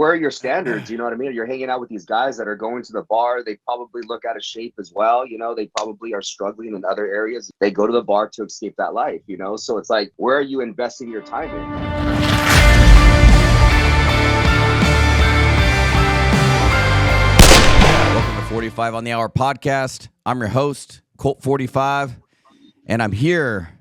where are your standards? You know what I mean? You're hanging out with these guys that are going to the bar. They probably look out of shape as well. You know, they probably are struggling in other areas. They go to the bar to escape that life, you know? So it's like, where are you investing your time in? Welcome to 45 on the Hour podcast. I'm your host, Colt 45, and I'm here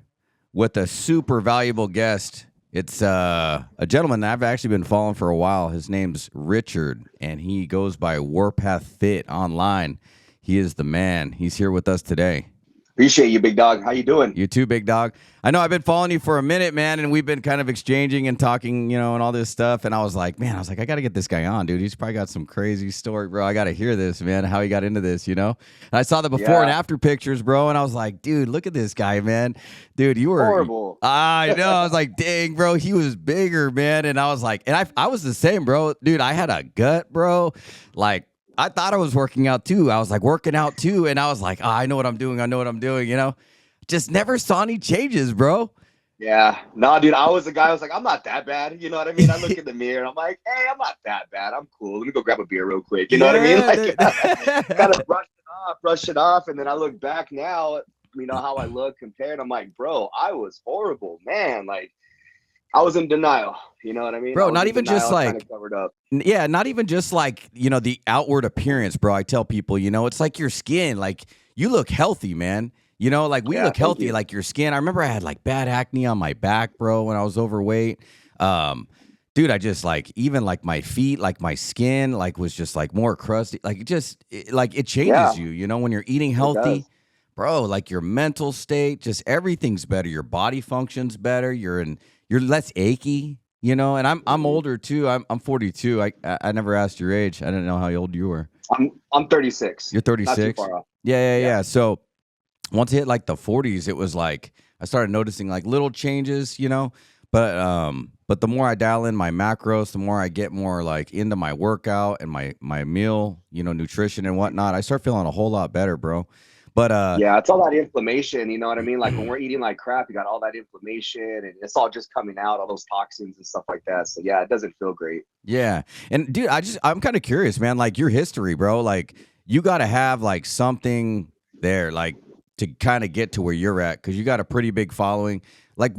with a super valuable guest. It's a gentleman that I've actually been following for a while. His name's Richard, and he goes by Warpath Fit online. He is the man. He's here with us today. Appreciate you, big dog. How you doing? You too, big dog. I know I've been following you for a minute, man, and we've been kind of exchanging and talking, you know, and all this stuff. And I was like, I got to get this guy on, dude. He's probably got some crazy story, bro. I got to hear this, man, how he got into this, you know? And I saw the before and after pictures, bro, and I was like, dude, look at this guy, man. Dude, you were horrible. I know. I was like, dang, bro, he was bigger, man. And I was like, and I was the same, bro. Dude, I had a gut, bro. Like, I thought I was working out too. I was like working out too. And I was like, I know what I'm doing. You know? Just never saw any changes, bro. Yeah. No, dude, I was the guy. I was like, I'm not that bad. You know what I mean? I look in the mirror and I'm like, hey, I'm not that bad. I'm cool. Let me go grab a beer real quick. You know what I mean? Like, kind of brush it off. And then I look back now, you know, how I look compared. I'm like, bro, I was horrible, man. Like, I was in denial. You know what I mean? Bro, not even just like, covered up. Yeah, not even just like, you know, the outward appearance, bro. I tell people, you know, it's like your skin. Like, you look healthy, man. You know, like we look healthy, like your skin. I remember I had like bad acne on my back, bro, when I was overweight. Dude, I just like, even like my feet, like my skin, like was just like more crusty. Like it changes you, you know, when you're eating healthy, bro, like your mental state, just everything's better. Your body functions better. You're less achy, you know, and I'm older too. I'm 42. I never asked your age. I didn't know how old you were. I'm 36. You're 36? Not too far off. Yeah. So once I hit like the 40s, it was like I started noticing like little changes, you know. But the more I dial in my macros, the more I get more like into my workout and my meal, you know, nutrition and whatnot, I start feeling a whole lot better, bro. But yeah, it's all that inflammation, you know what I mean? Like when we're eating like crap, you got all that inflammation and it's all just coming out, all those toxins and stuff like that. So yeah, it doesn't feel great. Yeah. And dude, I'm kind of curious, man, like your history, bro. Like you got to have like something there, like to kind of get to where you're at, because you got a pretty big following. Like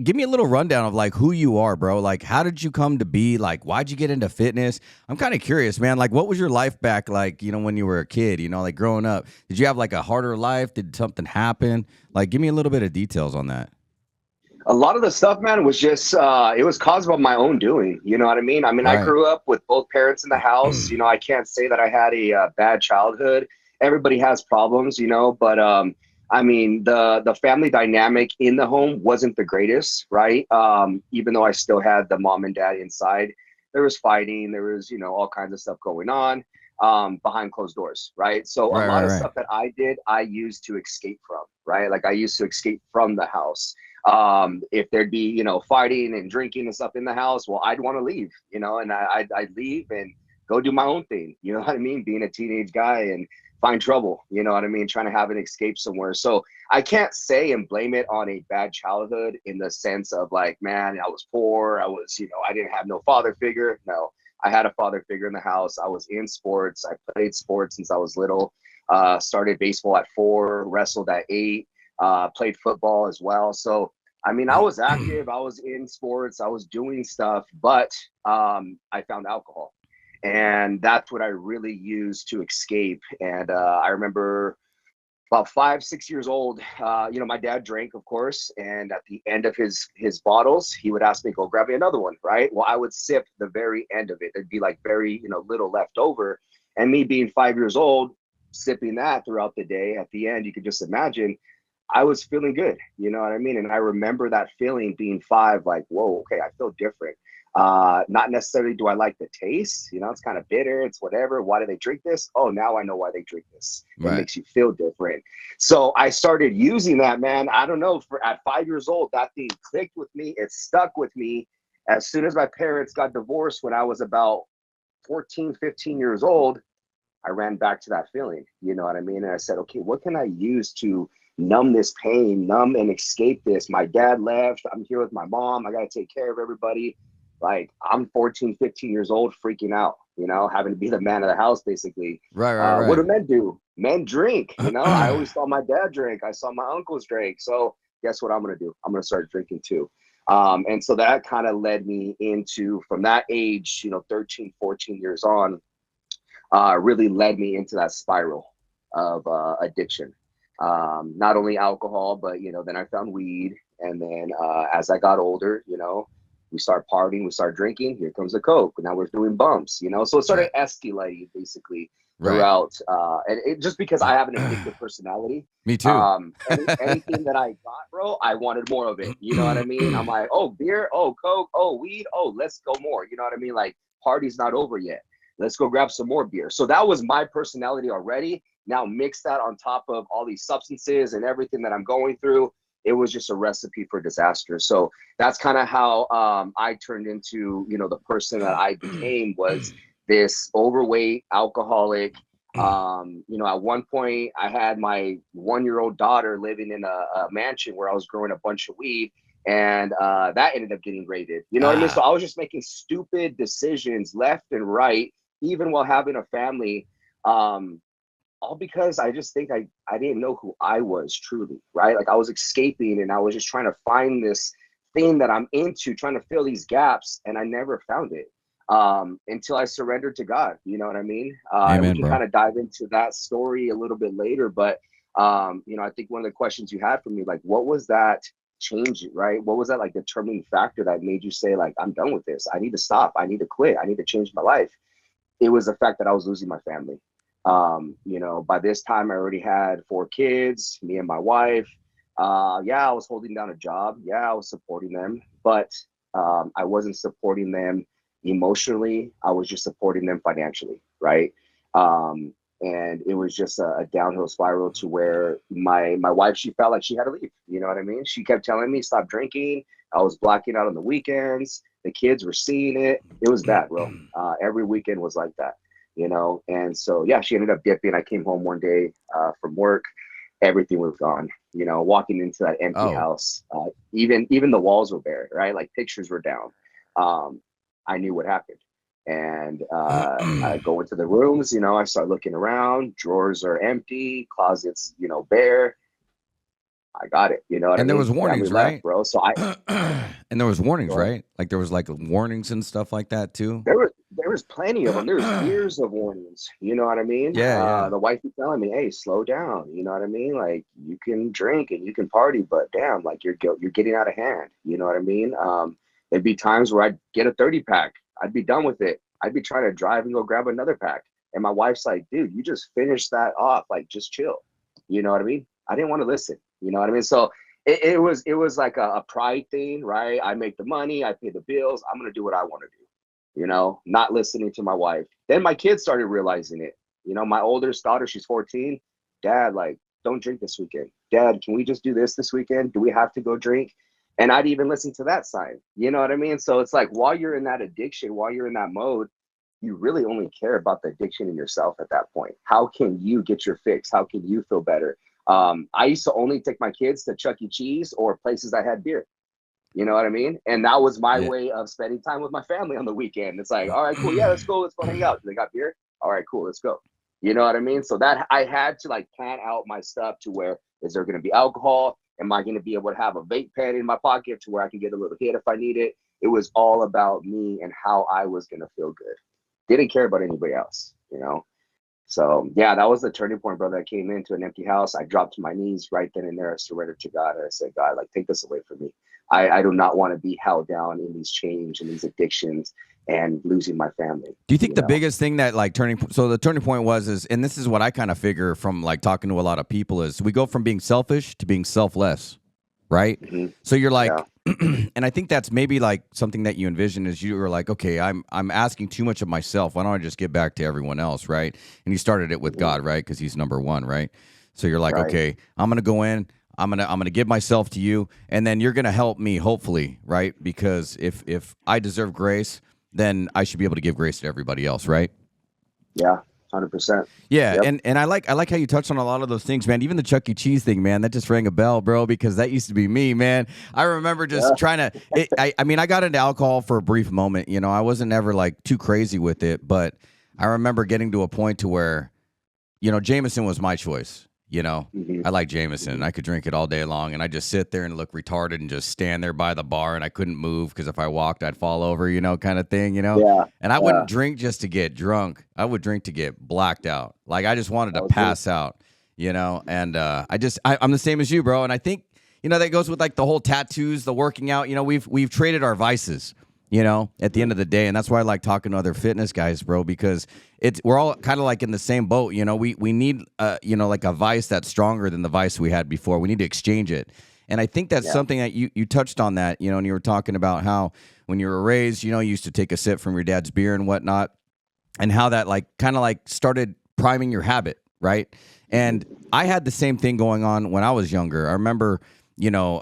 give me a little rundown of like who you are, bro. Like how did you come to be? Like why'd you get into fitness? I'm kind of curious, man. Like what was your life back like, you know, when you were a kid, you know, like growing up? Did you have like a harder life? Did something happen? Like give me a little bit of details on that. A lot of the stuff, man, was just it was caused by my own doing. You know what I mean? Right. I grew up with both parents in the house. You know, I can't say that I had a bad childhood. Everybody has problems, you know, but I mean, the family dynamic in the home wasn't the greatest, right? Even though I still had the mom and dad inside, there was fighting, there was, you know, all kinds of stuff going on behind closed doors, right? So a lot of stuff that I did, I used to escape from, right? Like I used to escape from the house. If there'd be, you know, fighting and drinking and stuff in the house, well, I'd want to leave, you know, and I'd leave and go do my own thing. You know what I mean? Being a teenage guy and find trouble, you know what I mean? Trying to have an escape somewhere. So I can't say and blame it on a bad childhood in the sense of like, man, I was poor. I was, you know, I didn't have no father figure. No, I had a father figure in the house. I was in sports. I played sports since I was little. Started baseball at 4, wrestled at 8, played football as well. So, I mean, I was active. I was in sports. I was doing stuff, but I found alcohol. And that's what I really used to escape. And I remember about 5, 6 years old, you know, my dad drank, of course. And at the end of his bottles, he would ask me, go grab me another one, right? Well, I would sip the very end of it. There'd be like very, you know, little left over. And me being 5 years old, sipping that throughout the day, at the end, you could just imagine, I was feeling good. You know what I mean? And I remember that feeling being 5, like, whoa, okay, I feel different. Not necessarily do I like the taste, you know, it's kind of bitter, it's whatever. Why do they drink this? Oh, now I know why they drink this. It makes you feel different. So I started using that, man. I don't know, at 5 years old, that thing clicked with me. It stuck with me. As soon as my parents got divorced when I was about 14, 15 years old, I ran back to that feeling, you know what I mean? And I said, okay, what can I use to numb this pain, numb and escape this? My dad left. I'm here with my mom. I got to take care of everybody. like I'm 14, 15 years old, freaking out, having to be the man of the house, basically. Right, right, What do right. men do? Men drink, I always saw my dad drink. I saw my uncles drink. So guess what I'm going to do? I'm going to start drinking too. And so that kind of led me into, from that age, 13, 14 years on, really led me into that spiral of addiction. Not only alcohol, but then I found weed, and then as I got older, we start partying, we start drinking. Here comes the coke. Now we're doing bumps, so it started Right. escalating basically Right. throughout. And it just because I have an addictive personality. Me too. Anything that I got, bro, I wanted more of it. You know what I mean? I'm like, oh, beer, oh, coke, oh, weed, oh, let's go more. You know what I mean? Like, party's not over yet. Let's go grab some more beer. So that was my personality already. Now mix that on top of all these substances and everything that I'm going through. It was just a recipe for disaster. So that's kind of how I turned into, the person that I became, was this overweight alcoholic. At one point I had my 1-year-old daughter living in a mansion where I was growing a bunch of weed, and that ended up getting raided. You know what I mean? So Ah, I was just making stupid decisions left and right, even while having a family. All because I just think I didn't know who I was truly, right? Like, I was escaping, and I was just trying to find this thing that I'm into, trying to fill these gaps, and I never found it until I surrendered to God. You know what I mean? And we amen, can bro. kind of dive into that story a little bit later. But I think one of the questions you had for me, like, what was that change, right? What was that like determining factor that made you say, like, I'm done with this? I need to stop. I need to quit. I need to change my life. It was the fact that I was losing my family. By this time I already had 4 kids, me and my wife. Yeah, I was holding down a job. Yeah, I was supporting them, but I wasn't supporting them emotionally. I was just supporting them financially, right? And it was just a downhill spiral to where my wife, she felt like she had to leave. You know what I mean? She kept telling me, stop drinking. I was blacking out on the weekends. The kids were seeing it. It was bad, bro. Every weekend was like that, and so yeah, she ended up dipping. I came home one day from work. Everything was gone. Walking into that empty Oh, house, even the walls were bare, right? Like, pictures were down. um, I knew what happened. And I go into the rooms. I start looking around. Drawers are empty, closets bare. I got it. You know what I and there mean? was Family warnings, left, right? bro. So I And there was warnings, go ahead. right? Like there was like warnings and stuff like that too. There was plenty of them. There's years of warnings. You know what I mean? Yeah, yeah. The wife was telling me, "Hey, slow down." You know what I mean? Like, you can drink and you can party, but damn, like, you're getting out of hand. You know what I mean? There'd be times where I'd get a 30 pack. I'd be done with it. I'd be trying to drive and go grab another pack, and my wife's like, "Dude, you just finished that off. Like, just chill." You know what I mean? I didn't want to listen. You know what I mean? So it was like a pride thing, right? I make the money, I pay the bills. I'm gonna do what I want to do, not listening to my wife. Then my kids started realizing it. My oldest daughter, she's 14. Dad, like, don't drink this weekend. Dad, can we just do this weekend? Do we have to go drink? And I'd even listen to that side. You know what I mean? So it's like, while you're in that addiction, while you're in that mode, you really only care about the addiction in yourself at that point. How can you get your fix? How can you feel better? I used to only take my kids to Chuck E. Cheese or places that had beer. You know what I mean? And that was my Yeah. way of spending time with my family on the weekend. It's like, all right, cool. Yeah, let's go. Let's go hang out. They got beer. All right, cool. Let's go. You know what I mean? So that I had to, like, plan out my stuff to where, is there going to be alcohol? Am I going to be able to have a vape pen in my pocket to where I can get a little hit if I need it? It was all about me and how I was going to feel good. Didn't care about anybody else. So yeah, that was the turning point, brother. I came into an empty house. I dropped to my knees right then and there. I surrendered to God. And I said, God, like, take this away from me. I do not want to be held down in these chains and these addictions and losing my family. Do you think You the know, biggest thing that like so the turning point was is, and this is what I kind of figure from like talking to a lot of people, is we go from being selfish to being selfless, right? hmm So you're yeah, like, and I think that's maybe like something that you envision is you were like, okay, I'm asking too much of myself. Why don't I just get back to everyone else, right? And you started it with hmm God, right? Because He's number one, right? So you're like, right, okay, I'm gonna go in. I'm gonna give myself to you, and then you're gonna help me, hopefully, right? Because if I deserve grace, then I should be able to give grace to everybody else, right? yeah, 100%. Yeah, Yep. and I like how you touched on a lot of those things, man. Even the Chuck E. Cheese thing, man, that just rang a bell, bro, because that used to be me, man. I remember just Yeah. trying to. I mean, I got into alcohol for a brief moment. You know, I wasn't ever like too crazy with it, but I remember getting to a point to where, you know, Jameson was my choice. You know, Hmm. I like Jameson. And I could drink it all day long, and I just sit there and look retarded and just stand there by the bar, and I couldn't move because if I walked, I'd fall over. You know, kind of thing. You know, Yeah. and I Yeah. wouldn't drink just to get drunk. I would drink to get blacked out. Like I just wanted That to was me. pass out. You know, and I'm the same as you, bro. And I think you know that goes with like the whole tattoos, the working out. You know, we've traded our vices. You know, at the end of the day, and that's why I like talking to other fitness guys, bro, because we're all kind of like in the same boat. You know, we need you know, like a vice that's stronger than the vice we had before. We need to exchange it. And I think that's Yeah. something that you touched on that, you know, and you were talking about how when you were raised, you know, you used to take a sip from your dad's beer and whatnot, and how that like kind of like started priming your habit, right? And I had the same thing going on when I was younger. I remember, you know,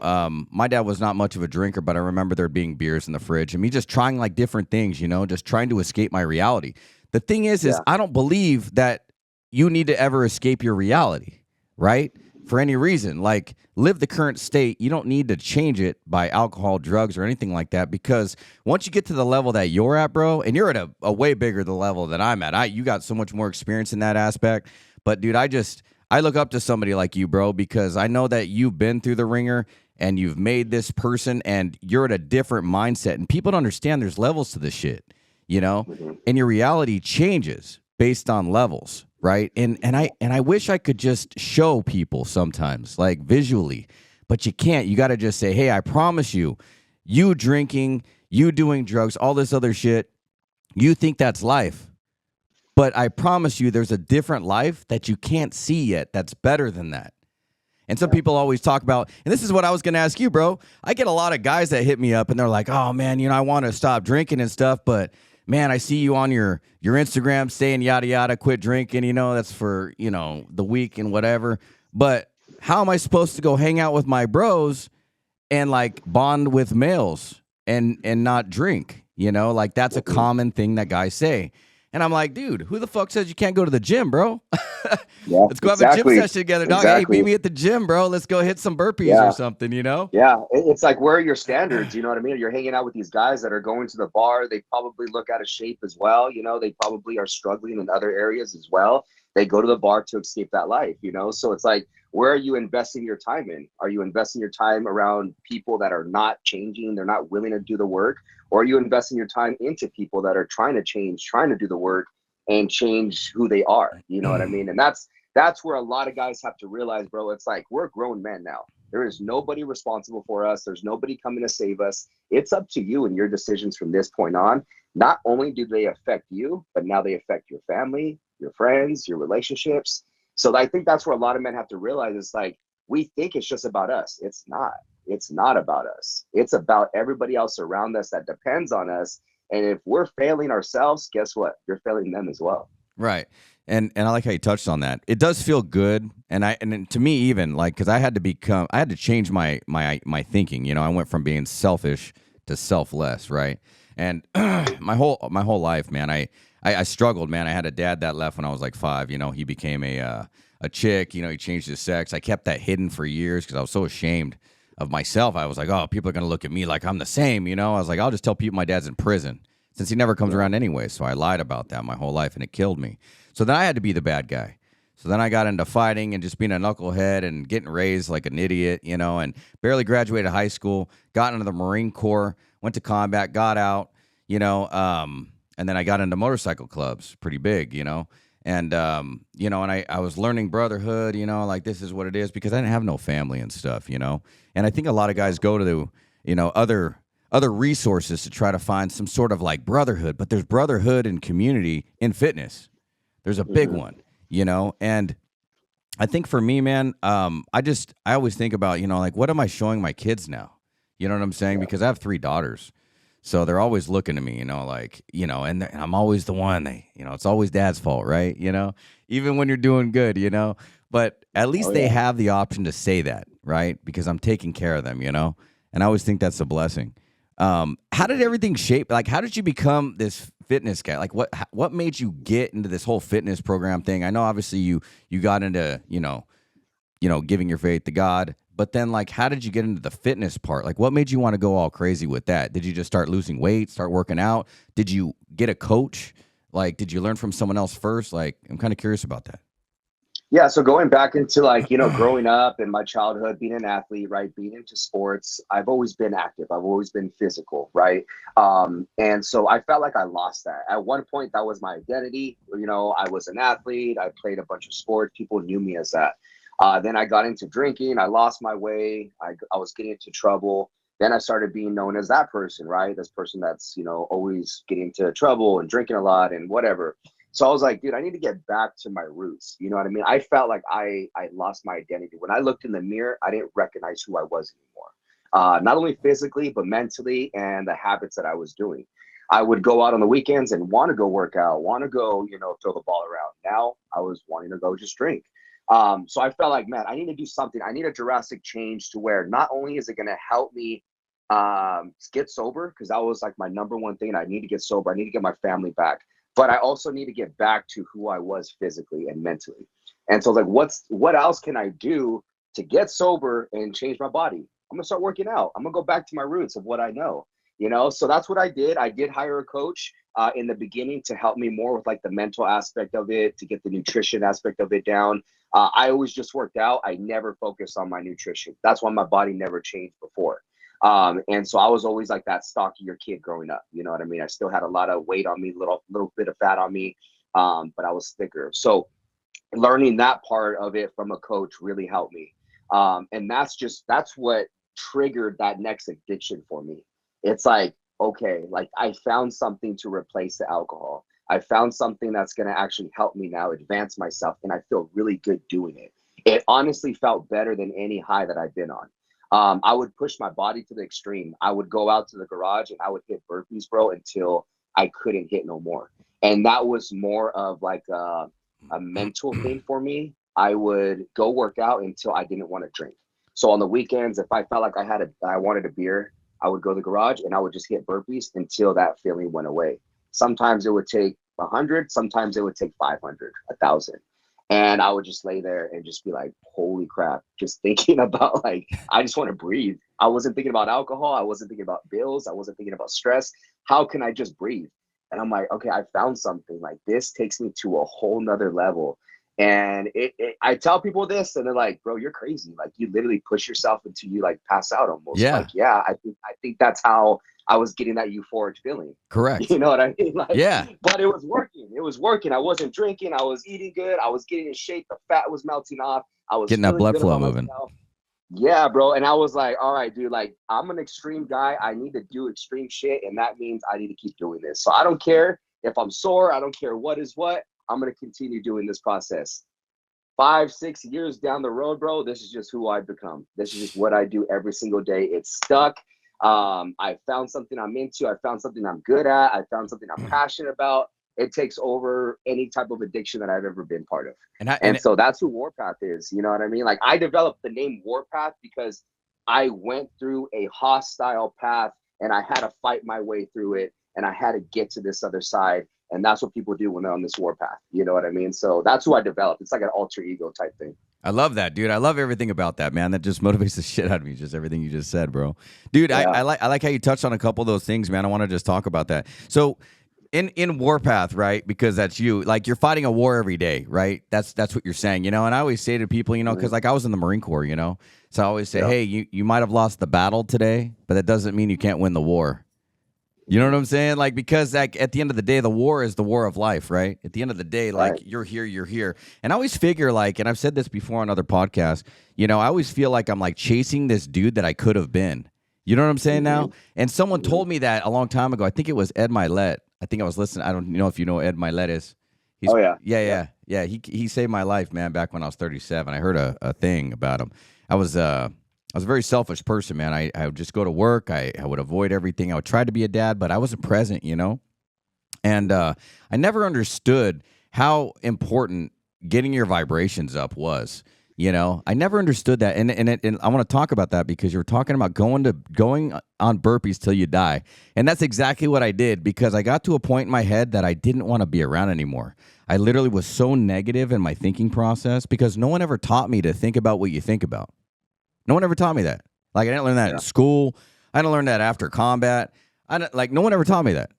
my dad was not much of a drinker, but I remember there being beers in the fridge and me just trying like different things, you know, just trying to escape my reality. The thing is Yeah. I don't believe that you need to ever escape your reality, right? For any reason, like live the current state. You don't need to change it by alcohol, drugs, or anything like that. Because once you get to the level that you're at, bro, and you're at a way bigger the level that I'm at, you got so much more experience in that aspect. But dude, I look up to somebody like you, bro, because I know that you've been through the ringer and you've made this person and you're at a different mindset. And people don't understand there's levels to this shit, you know? Hmm. And your reality changes based on levels, right? And I wish I could just show people sometimes, like visually, but you can't. You got to just say, "Hey, I promise you, you drinking, you doing drugs, all this other shit, you think that's life. But I promise you, there's a different life that you can't see yet that's better than that." And some Yeah. people always talk about, and this is what I was going to ask you, bro. I get a lot of guys that hit me up and they're like, "Oh, man, you know, I want to stop drinking and stuff, but man, I see you on your Instagram saying yada, yada, quit drinking. You know, that's for, you know, the week and whatever. But how am I supposed to go hang out with my bros and like bond with males and not drink? You know, like that's a Hmm. common thing that guys say." And I'm like, dude, who the fuck says you can't go to the gym, bro? Yeah. Let's go have a gym Exactly. session together, dog. Hey, meet Exactly. me at the gym, bro. Let's go hit some burpees or Yeah. something, you know? Yeah, it's like, where are your standards? You know what I mean? You're hanging out with these guys that are going to the bar. They probably look out of shape as well. You know, they probably are struggling in other areas as well. They go to the bar to escape that life, you know? So it's like, where are you investing your time in? Are you investing your time around people that are not changing? They're not willing to do the work? Or are you investing your time into people that are trying to change, trying to do the work and change who they are? You know what I mean? And that's where a lot of guys have to realize, bro, it's like, we're grown men now. There is nobody responsible for us. There's nobody coming to save us. It's up to you and your decisions from this point on. Not only do they affect you, but now they affect your family, your friends, your relationships. So I think that's where a lot of men have to realize, it's like, we think it's just about us. It's not. It's not about us. It's about everybody else around us that depends on us. And if we're failing ourselves, guess what? You're failing them as well. Right. And I like how you touched on that. It does feel good, and to me even like because I had to change my thinking. You know, I went from being selfish to selfless, right? And my whole life, man, I struggled, man. I had a dad that left when I was like 5. You know, he became a chick. You know, he changed his sex. I kept that hidden for years because I was so ashamed of myself. I was like, oh, people are gonna look at me like I'm the same. You know, I was like, I'll just tell people my dad's in prison since he never comes Yeah. around anyway. So I lied about that my whole life, and it killed me. So then I had to be the bad guy. So then I got into fighting and just being a knucklehead and getting raised like an idiot, you know, and barely graduated high school, got into the Marine Corps, went to combat, got out, you know, and then I got into motorcycle clubs, pretty big, you know. And, you know, and I was learning brotherhood, you know, like this is what it is because I didn't have no family and stuff, you know. And I think a lot of guys go to, you know, other resources to try to find some sort of like brotherhood, but there's brotherhood and community in fitness. There's a big Hmm. one, you know, and I think for me, man, I always think about, you know, like what am I showing my kids now? You know what I'm saying? Yeah. Because I have 3 daughters, so they're always looking to me, you know, like you know, and I'm always the one. You know, it's always dad's fault, right? You know, even when you're doing good, you know, but at Oh least they yeah. have the option to say that, right? Because I'm taking care of them, you know, and I always think that's a blessing. How did everything shape? Like, how did you become this fitness guy? Like what made you get into this whole fitness program thing? I know obviously you got into, giving your faith to God, but then like how did you get into the fitness part? Like what made you want to go all crazy with that? Did you just start losing weight, start working out? Did you get a coach? Like did you learn from someone else first? Like I'm kind of curious about that. Yeah, so going back into like, growing up in my childhood, being an athlete, right, being into sports, I've always been active. I've always been physical, right? And so I felt like I lost that. At one point, that was my identity. I was an athlete. I played a bunch of sports. People knew me as that. Then I got into drinking. I lost my way. I was getting into trouble. Then I started being known as that person, right? This person that's, always getting into trouble and drinking a lot and whatever. So I was like, dude, I need to get back to my roots. You know what I mean? I felt like I lost my identity. When I looked in the mirror, I didn't recognize who I was anymore. Not only physically, but mentally and the habits that I was doing. I would go out on the weekends and want to go work out, want to go, throw the ball around. Now I was wanting to go just drink. So I felt like, man, I need to do something. I need a drastic change to where not only is it going to help me get sober, because that was like my number one thing. I need to get sober. I need to get my family back. But I also need to get back to who I was physically and mentally. And so like, what else can I do to get sober and change my body? I'm gonna start working out. I'm gonna go back to my roots of what I know, So that's what I did. I did hire a coach in the beginning to help me more with like the mental aspect of it, to get the nutrition aspect of it down. I always just worked out. I never focused on my nutrition. That's why my body never changed before. And so I was always like that stockier kid growing up. You know what I mean? I still had a lot of weight on me, little bit of fat on me, but I was thicker. So learning that part of it from a coach really helped me. And that's what triggered that next addiction for me. It's like, okay, like I found something to replace the alcohol. I found something that's going to actually help me now advance myself. And I feel really good doing it. It honestly felt better than any high that I've been on. I would push my body to the extreme. I would go out to the garage and I would hit burpees, bro, until I couldn't hit no more. And that was more of like a mental thing for me. I would go work out until I didn't want to drink. So on the weekends, if I felt like I wanted a beer, I would go to the garage and I would just hit burpees until that feeling went away. Sometimes it would take 100, sometimes it would take 500, 1,000. And I would just lay there and just be like, holy crap, just thinking about like, I just want to breathe. I wasn't thinking about alcohol. I wasn't thinking about bills. I wasn't thinking about stress. How can I just breathe? And I'm like, okay, I found something. Like this takes me to a whole nother level. And I tell people this and they're like, bro, you're crazy. Like you literally push yourself until you like pass out almost. Yeah. Like, yeah, I think that's how I was getting that euphoric feeling. Correct. You know what I mean? Like, yeah. But it was working. It was working. I wasn't drinking. I was eating good. I was getting in shape. The fat was melting off. I was getting that blood flow moving. Yeah, bro. And I was like, all right, dude, like I'm an extreme guy. I need to do extreme shit. And that means I need to keep doing this. So I don't care if I'm sore. I don't care what is what. I'm going to continue doing this process. 5, 6 years down the road, bro, this is just who I've become. This is just what I do every single day. It's stuck. I found something I'm into. I found something I'm good at. I found something I'm passionate about. It takes over any type of addiction that I've ever been part of. And so that's who Warpath is. You know what I mean? Like I developed the name Warpath because I went through a hostile path and I had to fight my way through it. And I had to get to this other side. And that's what people do when they're on this warpath. You know what I mean? So that's who I developed. It's like an alter ego type thing. I love that, dude. I love everything about that, man. That just motivates the shit out of me. Just everything you just said, bro. Dude, yeah. I like how you touched on a couple of those things, man. I want to just talk about that. So in Warpath, right? Because that's you. Like you're fighting a war every day, right? That's what you're saying, you know. And I always say to people, you know, because like I was in the Marine Corps, you know. So I always say, hey, you might have lost the battle today, but that doesn't mean you can't win the war. You know what I'm saying? Like, because like, at the end of the day, the war is the war of life, right? At the end of the day, like, right. You're here. And I always figure, like, and I've said this before on other podcasts, you know, I always feel like I'm, like, chasing this dude that I could have been. You know what I'm saying now? And someone told me that a long time ago. I think it was Ed Milet. I think I was listening. I don't know if you know who Ed Milet is. Yeah. He saved my life, man, back when I was 37. I heard a thing about him. I was a very selfish person, man. I would just go to work. I would avoid everything. I would try to be a dad, but I wasn't present, you know? And I never understood how important getting your vibrations up was. You know, I never understood that, and I want to talk about that because you're talking about going on burpees till you die, and that's exactly what I did because I got to a point in my head that I didn't want to be around anymore. I literally was so negative in my thinking process because no one ever taught me to think about what you think about. No one ever taught me that. Like I didn't learn that in school. I didn't learn that after combat. No one ever taught me that.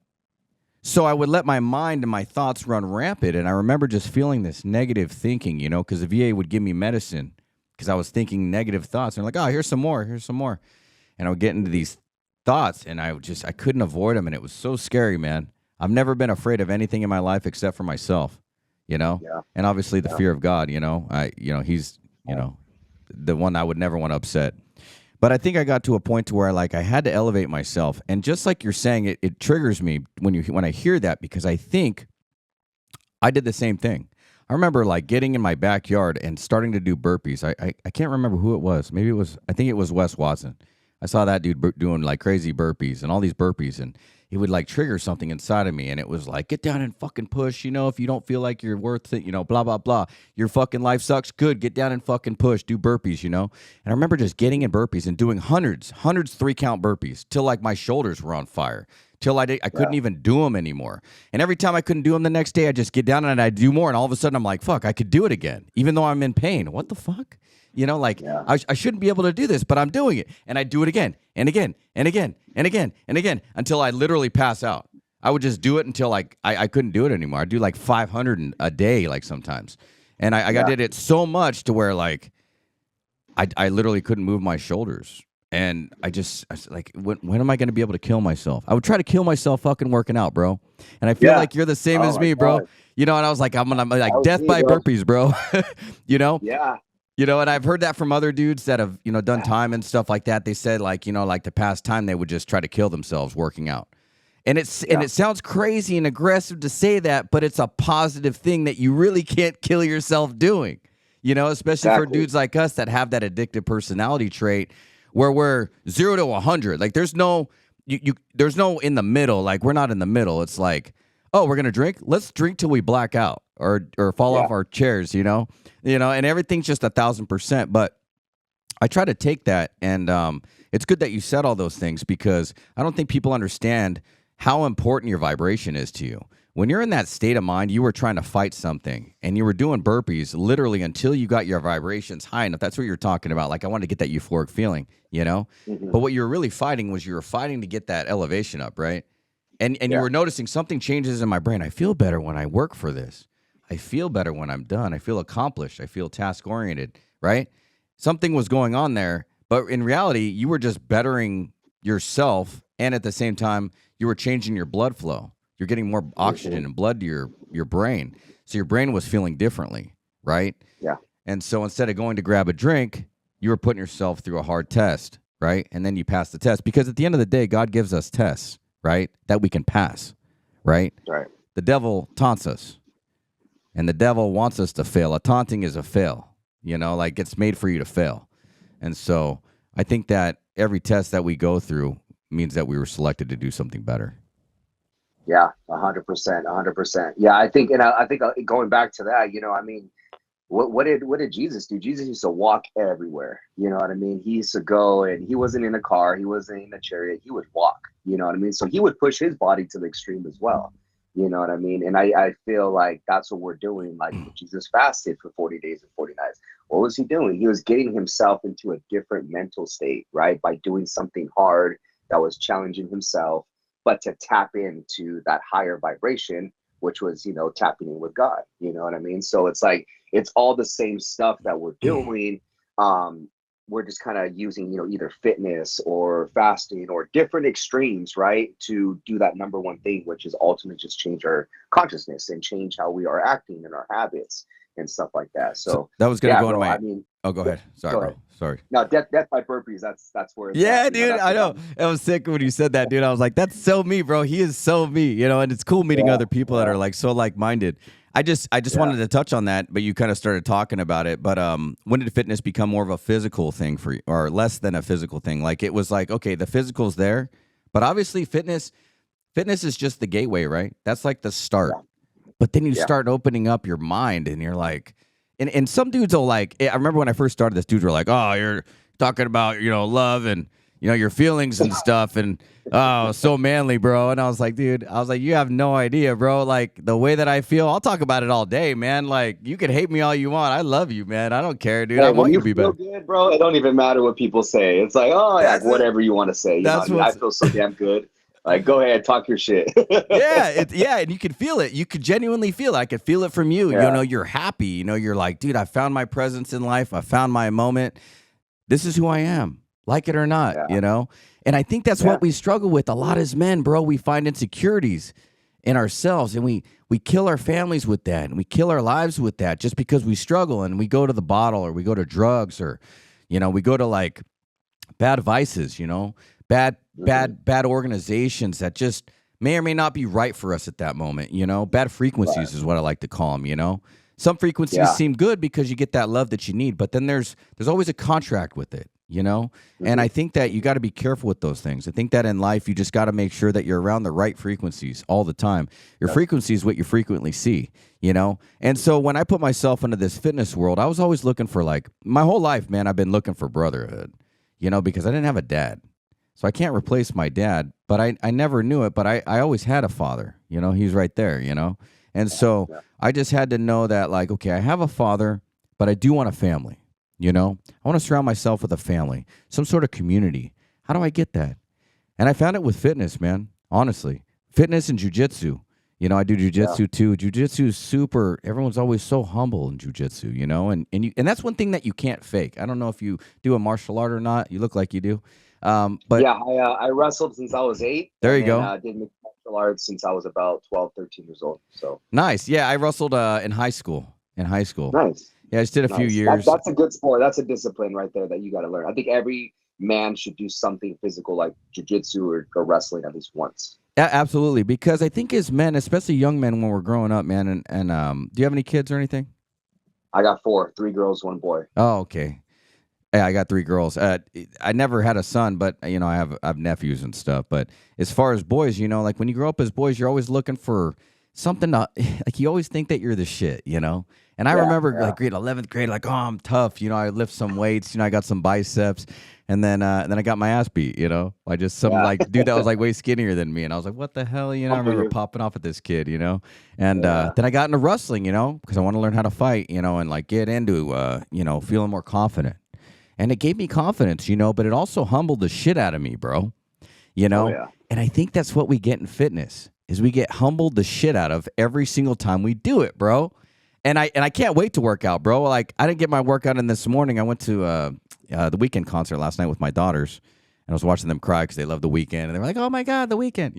So I would let my mind and my thoughts run rampant. And I remember just feeling this negative thinking, you know, because the VA would give me medicine because I was thinking negative thoughts. And they're like, oh, here's some more. Here's some more. And I would get into these thoughts and I couldn't avoid them. And it was so scary, man. I've never been afraid of anything in my life except for myself, you know, and obviously the fear of God, you know, he's, you know, the one I would never want to upset. But I think I got to a point to where I had to elevate myself. And just like you're saying, it triggers me when I hear that because I think I did the same thing. I remember getting in my backyard and starting to do burpees. I can't remember who it was. I think it was Wes Watson. I saw that dude doing crazy burpees and all these burpees, and it would trigger something inside of me, and it was get down and fucking push, you know, if you don't feel like you're worth it, you know, blah, blah, blah. Your fucking life sucks. Good. Get down and fucking push. Do burpees, you know. And I remember just getting in burpees and doing hundreds 3-count burpees till my shoulders were on fire, till I couldn't even do them anymore. And every time I couldn't do them the next day, I just get down and I'd do more, and all of a sudden I'm like, fuck, I could do it again, even though I'm in pain. What the fuck? You know, I shouldn't be able to do this, but I'm doing it. And I do it again and again and again and again and again until I literally pass out. I would just do it until I couldn't do it anymore. I'd do 500 a day sometimes. And I did it so much to where I literally couldn't move my shoulders. And I was when am I going to be able to kill myself? I would try to kill myself fucking working out, bro. And I feel like you're the same as me, bro. You know, and I was I'm going to death by burpees, bro. You know? Yeah. You know, and I've heard that from other dudes that have, you know, done time and stuff like that. They said to pass time, they would just try to kill themselves working out. And it sounds crazy and aggressive to say that, but it's a positive thing that you really can't kill yourself doing, you know, especially for dudes like us that have that addictive personality trait where we're 0 to 100. There's no in the middle. We're not in the middle. It's oh, we're going to drink. Let's drink till we black out or fall off our chairs, you know, and everything's just 1,000%. But I try to take that. And it's good that you said all those things because I don't think people understand how important your vibration is to you. When you're in that state of mind, you were trying to fight something and you were doing burpees literally until you got your vibrations high enough. That's what you're talking about. I want to get that euphoric feeling, you know, but what you were really fighting was you were fighting to get that elevation up. Right. And you were noticing something changes in my brain. I feel better when I work for this. I feel better when I'm done. I feel accomplished. I feel task oriented, right? Something was going on there, but in reality, you were just bettering yourself. And at the same time, you were changing your blood flow. You're getting more oxygen and blood to your brain. So your brain was feeling differently, right? Yeah. And so instead of going to grab a drink, you were putting yourself through a hard test, right? And then you pass the test because at the end of the day, God gives us tests, right? That we can pass, right? Right. The devil taunts us. And the devil wants us to fail. A taunting is a fail, you know, it's made for you to fail. And so I think that every test that we go through means that we were selected to do something better. Yeah, 100%. Yeah, I think going back to that, you know, I mean, what did Jesus do? Jesus used to walk everywhere. You know what I mean? He used to go, and he wasn't in a car, he wasn't in a chariot. He would walk. You know what I mean? So he would push his body to the extreme as well. You know what I mean? And I feel like that's what we're doing. Jesus fasted for 40 days and 40 nights. What was he doing? He was getting himself into a different mental state, right? By doing something hard that was challenging himself, but to tap into that higher vibration, which was, you know, tapping in with God. You know what I mean? So it's it's all the same stuff that we're doing. We're just kind of using, you know, either fitness or fasting or different extremes, right? To do that number one thing, which is ultimately just change our consciousness and change how we are acting and our habits and stuff like that. So that was going to go into my, oh, go ahead. Sorry, bro. Sorry. No, death by burpees. That's where. Yeah, dude. I know. I was sick when you said that, dude. I was like, that's so me, bro. He is so me, you know. And it's cool meeting other people that are so like-minded. I just wanted to touch on that, but you kind of started talking about it. But when did fitness become more of a physical thing for you, or less than a physical thing? It was okay, the physical's there, but obviously fitness is just the gateway, right? That's the start. But then you start opening up your mind, and you're and some dudes will like. I remember when I first started this, dudes were like, "Oh, you're talking about love and your feelings and stuff, and oh, so manly, bro." And I was like, dude, you have no idea, bro. Like the way that I feel, I'll talk about it all day, man. Like you can hate me all you want. I love you, man. I don't care, dude. Hey, I when want you you to be feel better. good, bro, it don't even matter what people say. It's like, oh, yeah, like That's it. whatever you want to say. You know what That's I mean? I what's feel so damn good. Like, go ahead, talk your shit. yeah, and you could feel it. You could genuinely feel it. I could feel it from you. Yeah, You're happy. You're like, dude, I found my presence in life. I found my moment. This is who I am, like it or not, yeah, And I think that's yeah. what we struggle with a lot as men, bro. We find insecurities in ourselves, and we kill our families with that, and we kill our lives with that just because we struggle, and we go to the bottle, or we go to drugs, or we go to like bad vices, bad Mhm. bad organizations that just may or may not be right for us at that moment, bad Right. frequencies is what I like to call them. Some frequencies Yeah. seem good because you get that love that you need, but then there's always a contract with it. And Hmm. I think that you got to be careful with those things. I think that in life you just got to make sure that you're around the right frequencies all the time. Your Yep. frequency is what you frequently see. And so when I put myself into this fitness world, I was always looking for, like, my whole life, man, I've been looking for brotherhood, because I didn't have a dad. So I can't replace my dad, but I never knew it, but I always had a father. He's right there. And so Yeah. I just had to know that, like, okay, I have a father, but I do want a family. I want to surround myself with a family, some sort of community. How do I get that? And I found it with fitness, man. Honestly, fitness and jujitsu. I do Yeah. jujitsu too. Jujitsu is super. Everyone's always so humble in jujitsu, and that's one thing that you can't fake. I don't know if you do a martial art or not. You look like you do, but Yeah. I wrestled since I was 8, there and you then go. did mixed martial arts since I was about 12, 13 years old. So Nice. Yeah, I wrestled in high school. In high school, nice. yeah, I just did a few Nice. years. That's a good sport. That's a discipline right there that you got to learn. I think every man should do something physical like jujitsu or wrestling at least once. Absolutely, because I think as men, especially young men, when we're growing up, man, and do you have any kids or anything? I got 4, 3 girls, 1 boy. Oh, okay. Yeah, I got 3 girls. I never had a son, but I have nephews and stuff. But as far as boys, like when you grow up as boys, you're always looking for something to, like, you always think that you're the shit. And I Yeah, remember, yeah, like, grade 11th grade, like, oh, I'm tough. I lift some weights. I got some biceps, and then I got my ass beat. By just some, yeah. like, dude that was like way skinnier than me, and I was like, what the hell? I I feel remember you. popping off at this kid. And Yeah, then I got into wrestling. Because I want to learn how to fight. And like get into feeling more confident. And it gave me confidence, but it also humbled the shit out of me, bro. You oh know? yeah. And I think that's what we get in fitness is we get humbled the shit out of every single time we do it, bro. And I can't wait to work out, bro. Like, I didn't get my workout in this morning. I went to the Weekend concert last night with my daughters. And I was watching them cry because they love The Weekend, and they were like, "Oh my God, The Weekend,"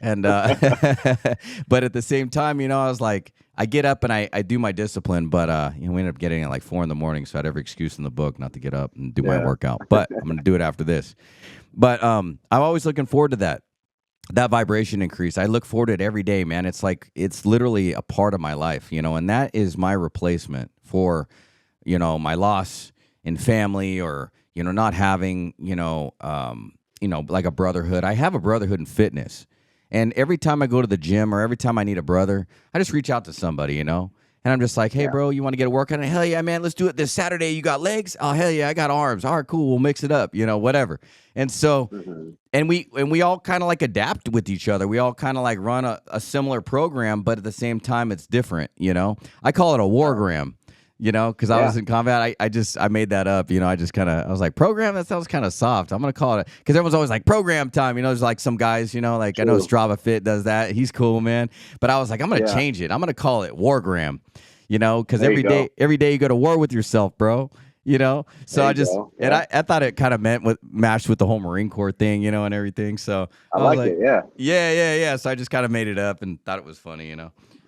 And but at the same time, I was like, I get up and I do my discipline, but we ended up getting at like 4 a.m, so I had every excuse in the book not to get up and do my Yeah. workout. But I'm gonna do it after this. But I'm always looking forward to that vibration increase. I look forward to it every day, man. It's like it's literally a part of my life, and that is my replacement for my loss in family, or not having like a brotherhood. I have a brotherhood in fitness, and every time I go to the gym or every time I need a brother, I just reach out to somebody. And I'm just like, hey, Yeah. bro, you want to get a workout? And hell yeah, man, let's do it this Saturday. You got legs? Oh, hell yeah, I got arms. All right, cool. We'll mix it up, whatever. And so, Hmm. and we all kind of like adapt with each other. We all kind of like run a similar program, but at the same time, it's different. I call it a wargram. Because I Yeah. was in combat. I made that up. I was like, program? That sounds kind of soft. I'm going to call it, because everyone's always like, program time. There's like some guys, like I know True. Strava Fit does that. He's cool, man. But I was like, I'm going to Yeah. change it. I'm going to call it wargram, because There you go. every day you go to war with yourself, bro. So There I you just, go. and Yeah. I thought it kind of matched with the whole Marine Corps thing, and everything. So I I was like like, it. Yeah. yeah, yeah, yeah. So I just kind of made it up and thought it was funny.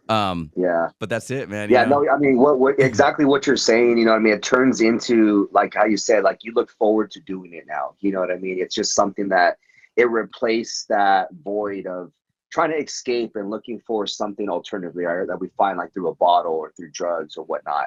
Um, Yeah. but that's it, Yeah, man. no, I mean, what exactly what you're saying, you know what I mean? It turns into, like how you said, like you look forward to doing it now. You know what I mean? It's just something that it replaced that void of trying to escape and looking for something alternatively, right, that we find like through a bottle or through drugs or whatnot.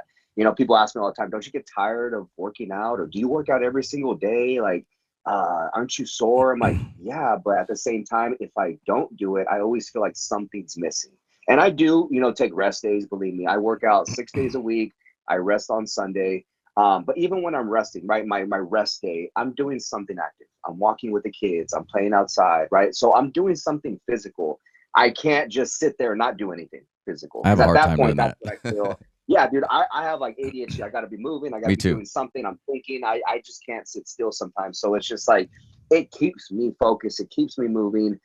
People ask me all the time, don't you get tired of working out, or do you work out every single day? Like, aren't you sore? I'm like, yeah, but at the same time, if I don't do it, I always feel like something's missing. And I do, take rest days. Believe me, I work out 6 days a week, I rest on Sunday. But even when I'm resting, right, my rest day, I'm doing something active. I'm walking with the kids. I'm playing outside, right? So I'm doing something physical. I can't just sit there and not do anything physical I have because a at hard that time point, doing that's that. what I feel. Yeah, dude, I have like ADHD. I got to be moving. I got to Me be too. doing something. I'm thinking. I just can't sit still sometimes. So it's just like it keeps me focused. It keeps me moving.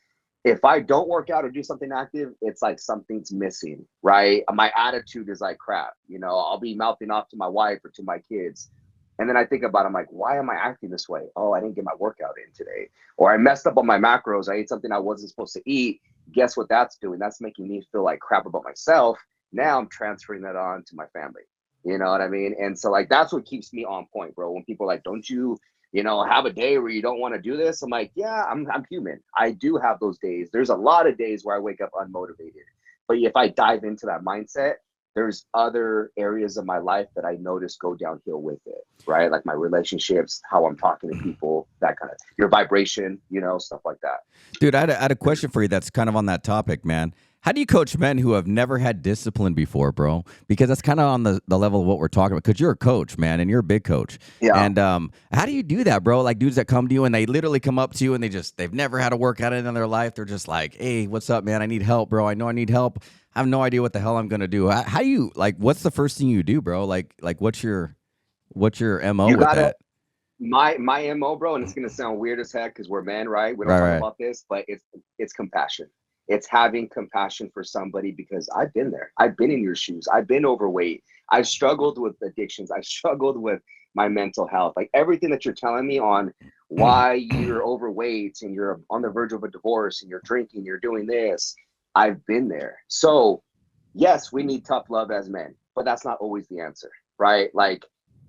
If I don't work out or do something active, it's like something's missing, right? My attitude is like crap. I'll be mouthing off to my wife or to my kids. And then I think about it, I'm like, why am I acting this way? Oh, I didn't get my workout in today. Or I messed up on my macros. I ate something I wasn't supposed to eat. Guess what that's doing? That's making me feel like crap about myself. Now I'm transferring that on to my family. You know what I mean? And so like that's what keeps me on point, bro. When people are like, don't you have a day where you don't want to do this? I'm like, yeah, I'm human. I do have those days. There's a lot of days where I wake up unmotivated. But if I dive into that mindset, there's other areas of my life that I notice go downhill with it, right? Like my relationships, how I'm talking to people, that kind of your vibration, stuff like that. Dude, I had a question for you that's kind of on that topic, man. How do you coach men who have never had discipline before, bro? Because that's kind of on the level of what we're talking about. Because you're a coach, man, and you're a big coach. Yeah. And how do you do that, bro? Like dudes that come to you and they literally come up to you and they've never had a workout in their life. They're just like, hey, what's up, man? I need help, bro. I know I need help. I have no idea what the hell I'm gonna do. How do you like? What's the first thing you do, bro? Like what's your mo You with gotta that? my MO, bro, and it's gonna sound weird as heck because we're men, right? We don't Right, talk right. about this, but it's compassion. It's having compassion for somebody because I've been there. I've been in your shoes. I've been overweight. I've struggled with addictions. I've struggled with my mental health. Like everything that you're telling me on why you're overweight and you're on the verge of a divorce and you're drinking, you're doing this. I've been there. So yes, we need tough love as men, but that's not always the answer, right? Like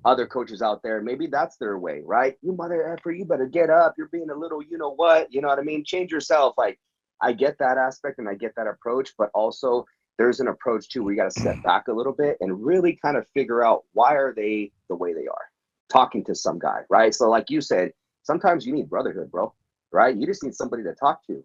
other coaches out there, maybe that's their way, right? You mother effer, you better get up. You're being a little, you know what I mean? Change yourself. Like I get that aspect and I get that approach, but also there's an approach too where you got to step back a little bit and really kind of figure out why are they the way they are. Talking to some guy, right? So like you said, sometimes you need brotherhood, bro, right? You just need somebody to talk to.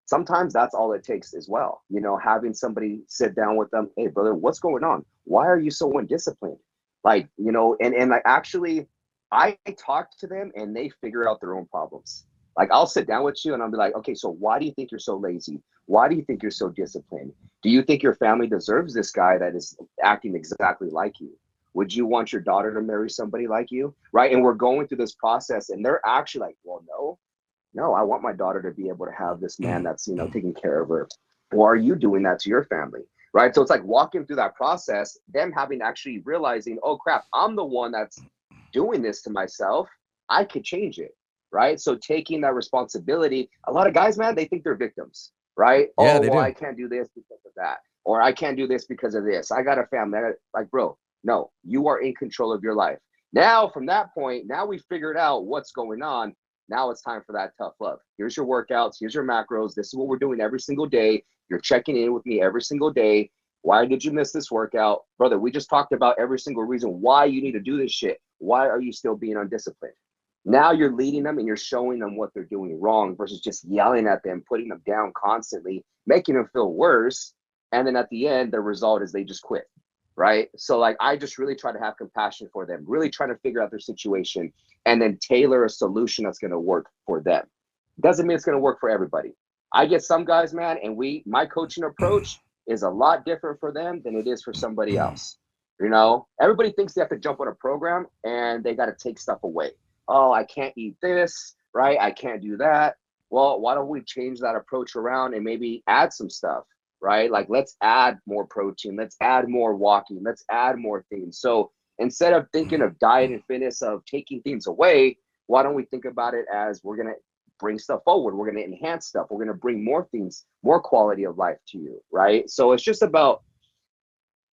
Sometimes that's all it takes as well. Having somebody sit down with them, hey brother, what's going on? Why are you so undisciplined? Like, and like actually I talk to them and they figure out their own problems. Like I'll sit down with you and I'll be like, okay, so why do you think you're so lazy? Why do you think you're so disciplined? Do you think your family deserves this guy that is acting exactly like you? Would you want your daughter to marry somebody like you? Right. And we're going through this process and they're actually like, well, no, I want my daughter to be able to have this man that's, taking care of her. Or are you doing that to your family? Right. So it's like walking through that process, them having actually realizing, oh crap, I'm the one that's doing this to myself. I could change it. Right. So taking that responsibility, a lot of guys, man, they think they're victims. Right. Yeah, Oh, they well, do. I can't do this because of that. Or I can't do this because of this. I got a family. Like, bro, no, you are in control of your life. Now, from that point, now we figured out what's going on. Now it's time for that tough love. Here's your workouts. Here's your macros. This is what we're doing every single day. You're checking in with me every single day. Why did you miss this workout? Brother, we just talked about every single reason why you need to do this shit. Why are you still being undisciplined? Now you're leading them and you're showing them what they're doing wrong versus just yelling at them, putting them down constantly, making them feel worse. And then at the end, the result is they just quit. Right. So like I just really try to have compassion for them, really trying to figure out their situation and then tailor a solution that's going to work for them. Doesn't mean it's going to work for everybody. I get some guys, man, and my coaching approach is a lot different for them than it is for somebody else. Everybody thinks they have to jump on a program and they got to take stuff away. Oh, I can't eat this, right? I can't do that. Well, why don't we change that approach around and maybe add some stuff, right? Like let's add more protein, let's add more walking, let's add more things. So instead of thinking of diet and fitness of taking things away, why don't we think about it as we're going to bring stuff forward, we're going to enhance stuff, we're going to bring more things, more quality of life to you, right? So it's just about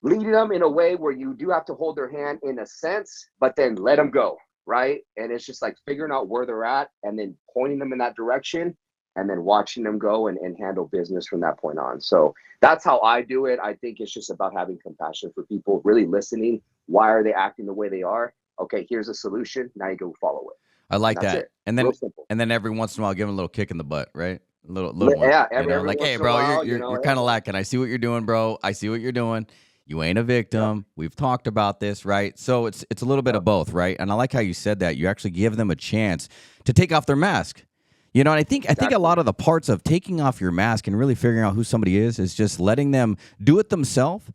leading them in a way where you do have to hold their hand in a sense, but then let them go, right? And it's just like figuring out where they're at and then pointing them in that direction and then watching them go and handle business from that point on. So that's how I do it. I think it's just about having compassion for people, really listening. Why are they acting the way they are? Okay, here's a solution. Now you go follow it. I And like that's that. it. And then Real simple. and then every once in a while, give him a little kick in the butt, right? A little one, Yeah, you know, every like, once hey, in a bro, you're while, you're you're kind of lacking. I see what you're doing, bro. I see what you're doing. You ain't a Yep. victim. We've talked about this, right? So it's a little bit Yep. of both, right? And I like how you said that. You actually give them a chance to take off their mask. You know, and I think a Exactly. lot of the parts of taking off your mask and really figuring out who somebody is just letting them do it themselves,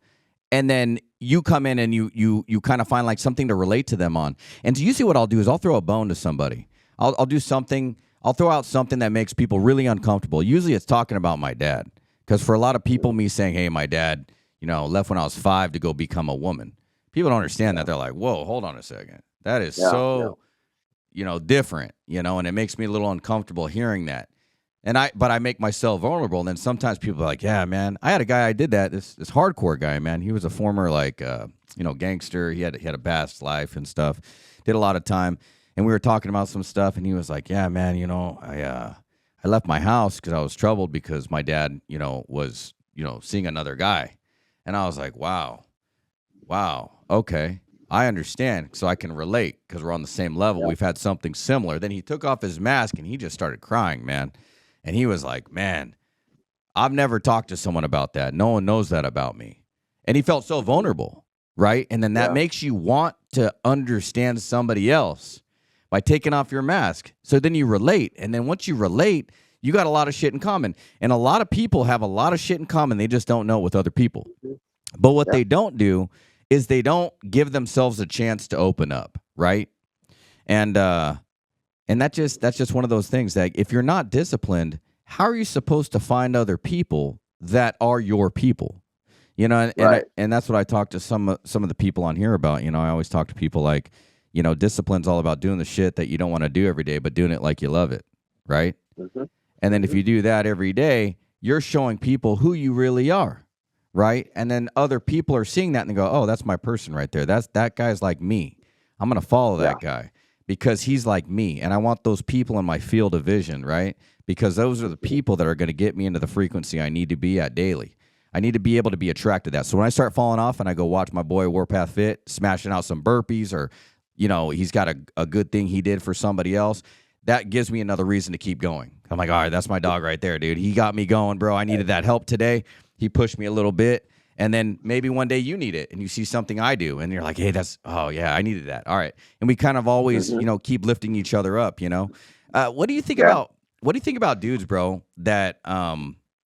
and then you come in and you kind of find like something to relate to them on. And so usually what I'll do is I'll throw a bone to somebody. I'll do something. I'll throw out something that makes people really uncomfortable. Usually it's talking about my dad, because for a lot of people, Mhm. me saying, "Hey, my dad, left when I was 5 to go become a woman." People don't understand Yeah. that. They're like, "Whoa, hold on a second. That is Yeah. Yeah. so different, and it makes me a little uncomfortable hearing that. But I make myself vulnerable. And then sometimes people are like, yeah, man, I had a guy I did that. This hardcore guy, man. He was a former like, gangster. He had a past life and stuff. Did a lot of time, and we were talking about some stuff, and he was like, yeah, man, I left my house because I was troubled because my dad, was seeing another guy, and I was like, wow, okay. I understand, so I can relate because we're on the same level. Yeah. We've had something similar. Then he took off his mask and he just started crying, man. And he was like, man, I've never talked to someone about that. No one knows that about me. And he felt so Mhm. vulnerable, right? And then that Yeah. makes you want to understand somebody else by taking off your mask. So then you relate. And then once you relate, you got a lot of shit in common. And a lot of people have a lot of shit in common. They just don't know it with other people. Mhm. But what Yeah. they don't do is they don't give themselves a chance to open up, right? And that's just one of those things that if you're not disciplined, how are you supposed to find other people that are your people? Right. And that's what I talk to some of the people on here about. I always talk to people like, discipline's all about doing the shit that you don't want to do every day, but doing it like you love it, right? Hmm. And then if Hmm. you do that every day, you're showing people who you really are, right? And then other people are seeing that and they go, "Oh, that's my person right there. That guy's like me. I'm going to follow Yeah. that guy because he's like me." And I want those people in my field of vision, right? Because those are the Hmm. people that are going to get me into the frequency I need to be at daily. I need to be able to be attracted to that. So when I start falling off and I go watch my boy Warpath Fit smashing out some burpees, or he's got a good thing he did for somebody else, that gives me another reason to keep going. I'm like, all right, that's my dog right there, dude. He got me going, bro. I needed that help today. He pushed me a little bit. And then maybe one day you need it and you see something I do and you're like, hey, oh, yeah, I needed that. All right. And we kind of always, Hmm. keep lifting each other up. What do you think Yeah. about, dudes, bro, that,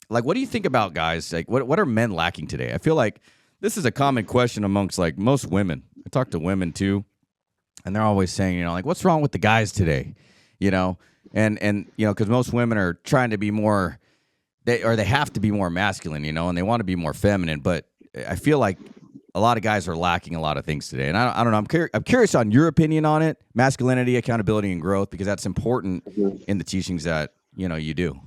like, what do you think about guys? Like, what are men lacking today? I feel like this is a common question amongst like most women. I talk to women too, and they're always saying, like, what's wrong with the guys today? You know, and because most women are trying to be more, they have to be more masculine, and they want to be more feminine. But I feel like a lot of guys are lacking a lot of things today, and I don't know. I'm curious on your opinion on it, masculinity, accountability, and growth, because that's important Hmm. in the teachings that you do.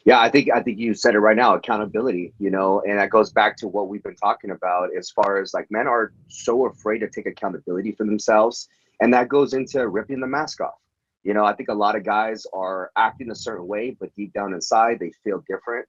Yeah, I think you said it right now, accountability, and that goes back to what we've been talking about as far as like men are so afraid to take accountability for themselves, and that goes into ripping the mask off. I think a lot of guys are acting a certain way, but deep down inside they feel different.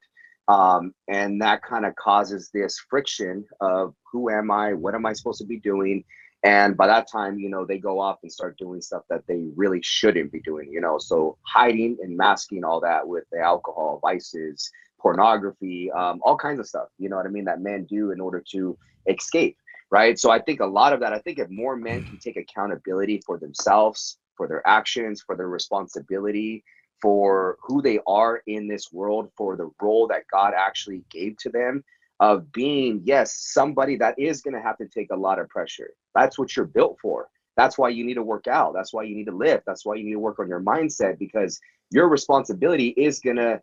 And that kind of causes this friction of who am I? What am I supposed to be doing? And by that time, they go off and start doing stuff that they really shouldn't be doing, so hiding and masking all that with the alcohol, vices, pornography, all kinds of stuff, you know what I mean, that men do in order to escape, right? So I think a lot of that, I think if more men can take accountability for themselves, for their actions, for their responsibility, for who they are in this world, for the role that God actually gave to them, of being, yes, somebody that is going to have to take a lot of pressure. That's what you're built for. That's why you need to work out. That's why you need to lift. That's why you need to work on your mindset, because your responsibility is going to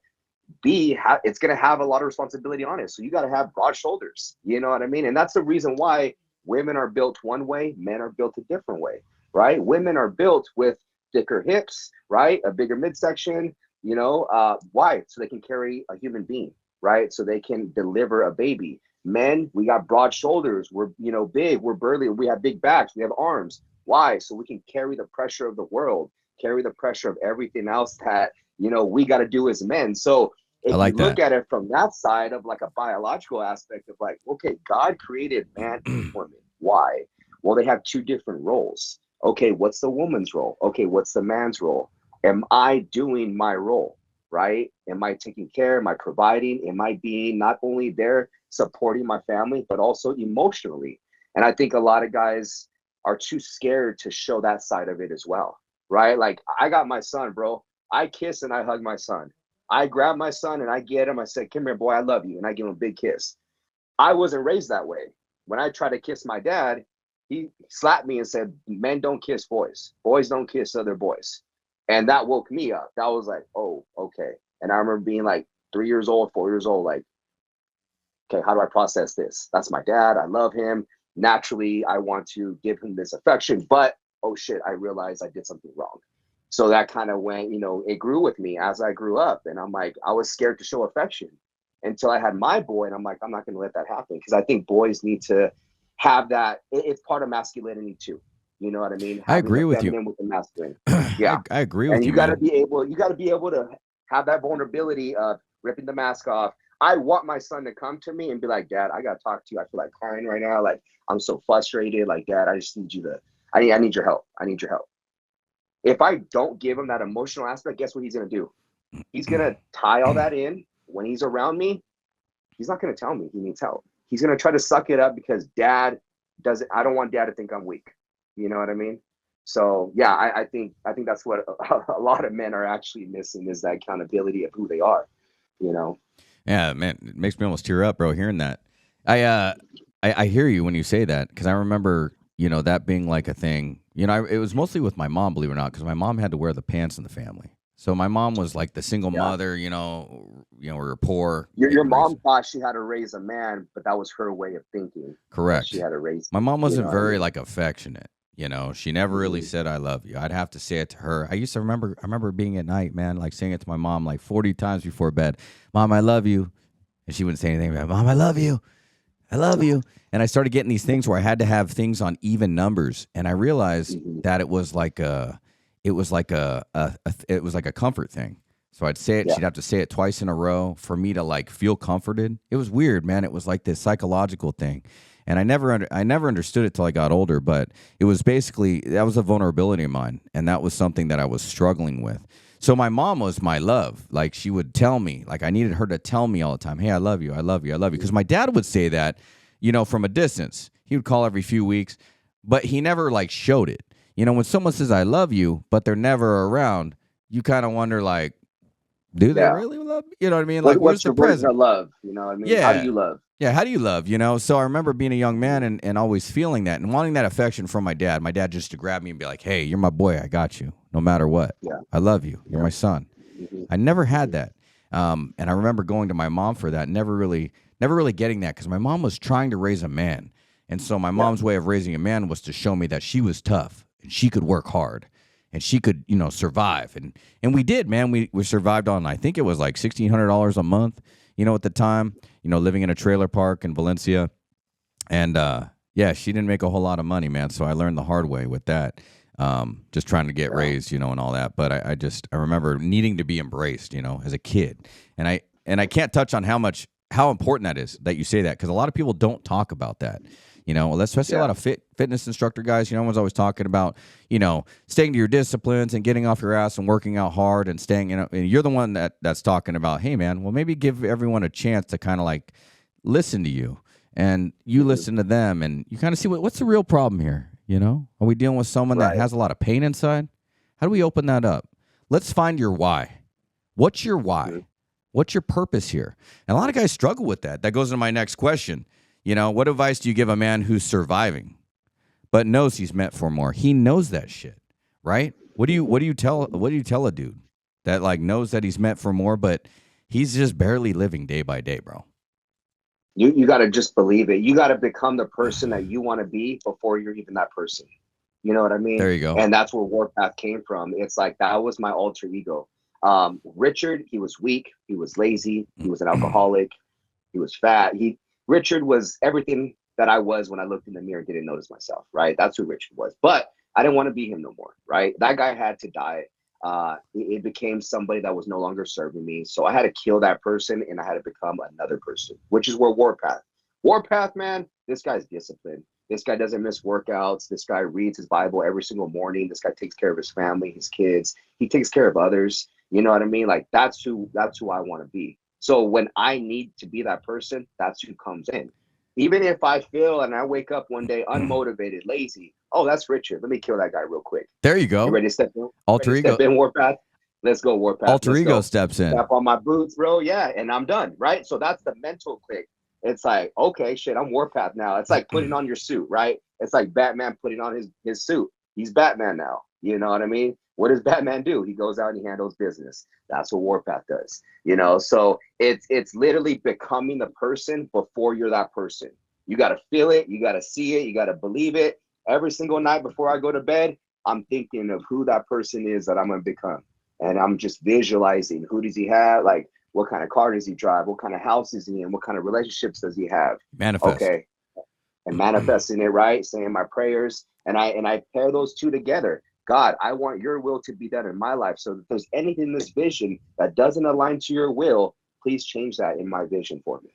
it's going to have a lot of responsibility on it. So you got to have broad shoulders. You know what I mean? And that's the reason why women are built one way, men are built a different way, right? Women are built with thicker hips, right? A bigger midsection, why? So they can carry a human being, right? So they can deliver a baby. Men, we got broad shoulders. We're, big, we're burly, we have big backs, we have arms. Why? So we can carry the pressure of the world, carry the pressure of everything else that, we got to do as men. So I if you like look that. at it from that side of like a biological aspect of like, okay, God created man and woman. Why? Well, they have two different roles. Okay, what's the woman's role? Okay, what's the man's role? Am I doing my role? right? Am I taking care? Am I providing? Am I being not only there supporting my family, but also emotionally? And I think a lot of guys are too scared to show that side of it as well, right? Like I got my son, bro. I kiss and I hug my son. I grab my son and I get him. I said, "Come here, boy, I love you." And I give him a big kiss. I wasn't raised that way. When I tried to kiss my dad, he slapped me and said, "Men don't kiss boys. Boys don't kiss other boys." And that woke me up. That was like, oh, okay. And I remember being like 3 years old, 4 years old, like, okay, how do I process this? That's my dad. I love him. Naturally, I want to give him this affection, but oh shit, I realized I did something wrong. So that kind of went, it grew with me as I grew up. And I'm like, I was scared to show affection until I had my boy. And I'm like, I'm not going to let that happen because I think boys need to have that. It's part of masculinity too. You know what I mean? I Having agree the with you. feminine with the masculine. Yeah. I agree And with you, man. you got to be able to have that vulnerability of ripping the mask off. I want my son to come to me and be like, "Dad, I got to talk to you. I feel like crying right now. Like, I'm so frustrated. Like, Dad, I just need you to, I need your help. I need your help." If I don't give him that emotional aspect, guess what he's going to do? He's going to tie all that in. When he's around me, he's not going to tell me he needs help. He's going to try to suck it up because dad doesn't, I don't want dad to think I'm weak. You know what I mean? So yeah, I think that's what a lot of men are actually missing is that accountability of who they are, you know? Yeah, man, it makes me almost tear up, bro, hearing that. I hear you when you say that because I remember, that being like a thing. It was mostly with my mom, believe it or not, because my mom had to wear the pants in the family. So my mom was like the single Yeah. mother, we were poor. Your mom thought she had to raise a man, but that was her way of thinking. Correct. She had to raise. My mom wasn't very I mean? like affectionate. She never really said "I love you." I'd have to say it to her. I remember being at night, man, like saying it to my mom like 40 times before bed. "Mom, I love you," and she wouldn't say anything. "Mom, I love you. I love you." And I started getting these things where I had to have things on even numbers, and I realized that it was like a comfort thing. So I'd say it. Yeah. She'd have to say it twice in a row for me to like feel comforted. It was weird, man. It was like this psychological thing, and I never understood it till I got older. But it was basically that was a vulnerability of mine, and that was something that I was struggling with. So my mom was my love. Like she would tell me, like I needed her to tell me all the time, "Hey, I love you, I love you, I love you." Because my dad would say that, from a distance. He would call every few weeks, but he never like showed it. When someone says "I love you," but they're never around, you kind of wonder like, do they really love me? You know what I mean? Like, where's What's the your version present? of love? You know what I mean? How do Yeah. you love? Yeah, how do you love? So I remember being a young man and always feeling that and wanting that affection from my dad. My dad just to grab me and be like, "Hey, you're my boy. I got you. No matter what. Yeah. I love you. You're my son." Mm-hmm. I never had that. And I remember going to my mom for that, never really getting that because my mom was trying to raise a man. And so my mom's way of raising a man was to show me that she was tough and she could work hard and she could, survive. And we did, man. We survived on, I think it was like $1,600 a month, at the time, living in a trailer park in Valencia. And yeah, she didn't make a whole lot of money, man. So I learned the hard way with that. Just trying to get raised, and all that. But I remember needing to be embraced, as a kid. And I can't touch on how important that is that you say that because a lot of people don't talk about that. Especially a lot of fitness instructor guys. Everyone's always talking about, staying to your disciplines and getting off your ass and working out hard and staying. And you're the one that's talking about, hey, man, well, maybe give everyone a chance to kind of like listen to you and you listen to them and you kind of see what's the real problem here. Are we dealing with someone that has a lot of pain inside? How do we open that up? Let's find your why. What's your why? What's your purpose here? And a lot of guys struggle with that. That goes into my next question. What advice do you give a man who's surviving, but knows he's meant for more? He knows that shit, right? What do you tell a dude that like knows that he's meant for more, but he's just barely living day by day, bro? You got to just believe it. You got to become the person that you want to be before you're even that person. You know what I mean? There you go. And that's where Warpath came from. It's like that was my alter ego. Richard, he was weak. He was lazy. He was an alcoholic. He was fat. Richard was everything that I was when I looked in the mirror and didn't notice myself, right? That's who Richard was. But I didn't want to be him no more, right? That guy had to die. It became somebody that was no longer serving me. So I had to kill that person and I had to become another person, which is where Warpath, man, this guy's disciplined. This guy doesn't miss workouts. This guy reads his Bible every single morning. This guy takes care of his family, his kids. He takes care of others. You know what I mean? Like that's who I want to be. So when I need to be that person, that's who comes in. Even if I feel and I wake up one day unmotivated, lazy, oh, that's Richard. Let me kill that guy real quick. There you You go. ready to step in? Alter Ready to step ego. in, Warpath? Let's go, Warpath. Alter Let's ego go. steps in. Tap on my boots, bro. Yeah, and I'm done. Right. So that's the mental click. It's like, okay, shit, I'm Warpath now. It's like putting on your suit, right? It's like Batman putting on his suit. He's Batman now. You know what I mean? What does Batman do? He goes out and he handles business. That's what Warpath does. You know, so it's literally becoming the person before you're that person. You got to feel it. You got to see it. You got to believe it. Every single night before I go to bed, I'm thinking of who that person is that I'm going to become. And I'm just visualizing who does he have? Like, what kind of car does he drive? What kind of house is he in? What kind of relationships does he have? Manifest. Okay. And manifesting it, right? Saying my prayers. And I pair those two together. God, I want your will to be done in my life. So if there's anything in this vision that doesn't align to your will, please change that in my vision for me.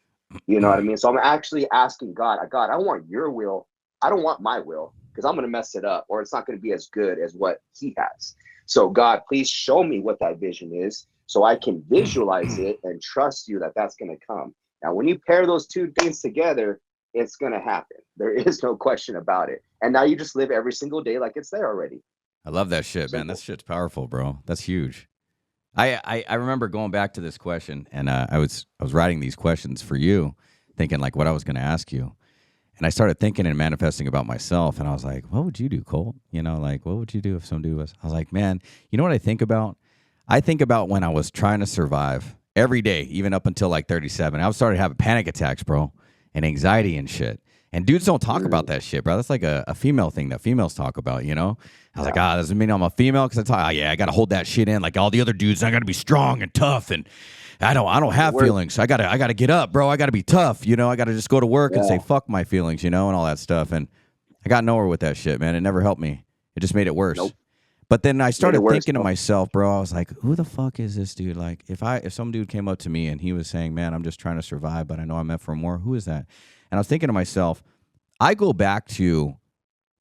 You know what I mean? So I'm actually asking God, I want your will. I don't want my will because I'm going to mess it up or it's not going to be as good as what he has. So God, please show me what that vision is so I can visualize it and trust you that that's going to come. Now, when you pair those two things together, it's going to happen. There is no question about it. And now you just live every single day like it's there already. I love that shit, man. That Simple. shit's powerful, bro. That's huge. I remember going back to this question, and I was writing these questions for you, thinking like what I was going to ask you, and I started thinking and manifesting about myself, and I was like, what would you do, Colt? You know, like what would you do if some dude was? I was like, man, you know what I think about? I think about when I was trying to survive every day, even up until like 37. I was starting to have panic attacks, bro, and anxiety and shit. And dudes don't talk about that shit, bro. That's like a female thing that females talk about, you know? I was like, doesn't mean I'm a female because I talk, yeah, I got to hold that shit in like all the other dudes. I got to be strong and tough, and I don't have feelings. I gotta get up, bro. I gotta be tough, you know. I gotta just go to work and say fuck my feelings, you know, and all that stuff. And I got nowhere with that shit, man. It never helped me. It just made it worse. Nope. But then I started worse, thinking to bro. myself, bro. I was like, who the fuck is this dude? Like, if some dude came up to me and he was saying, man, I'm just trying to survive, but I know I'm meant for more. Who is that? And I was thinking to myself, I go back to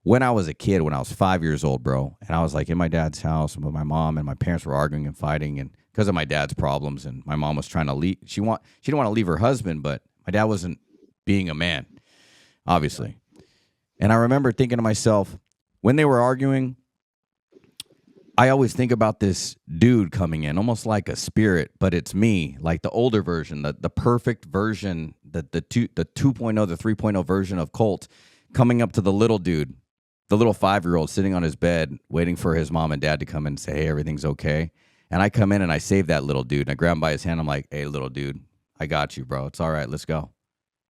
when I was a kid, when I was 5 years old, bro, and I was like in my dad's house with my mom, and my parents were arguing and fighting, and because of my dad's problems, and my mom was trying to leave. She didn't want to leave her husband, but my dad wasn't being a man, obviously. And I remember thinking to myself, when they were arguing, I always think about this dude coming in, almost like a spirit, but it's me, like the older version, the perfect version, the 2.0, the 3.0 version of Colt, coming up to the little dude, the little 5-year-old sitting on his bed, waiting for his mom and dad to come in and say, hey, everything's okay. And I come in and I save that little dude, and I grab him by his hand. I'm like, hey, little dude, I got you, bro. It's all right. Let's go.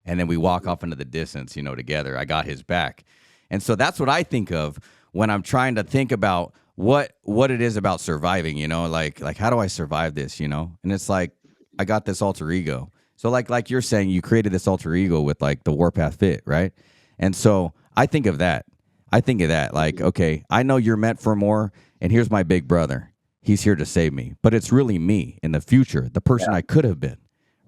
And then we walk off into the distance, you know, together. I got his back. And so that's what I think of when I'm trying to think about what it is about surviving, you know, like how do I survive this, you know? And it's like I got this alter ego. So like you're saying, you created this alter ego with like the Warpath Fit, right? And so I think of that. Like, okay, I know you're meant for more, and here's my big brother. He's here to save me. But it's really me in the future, the person I could have been,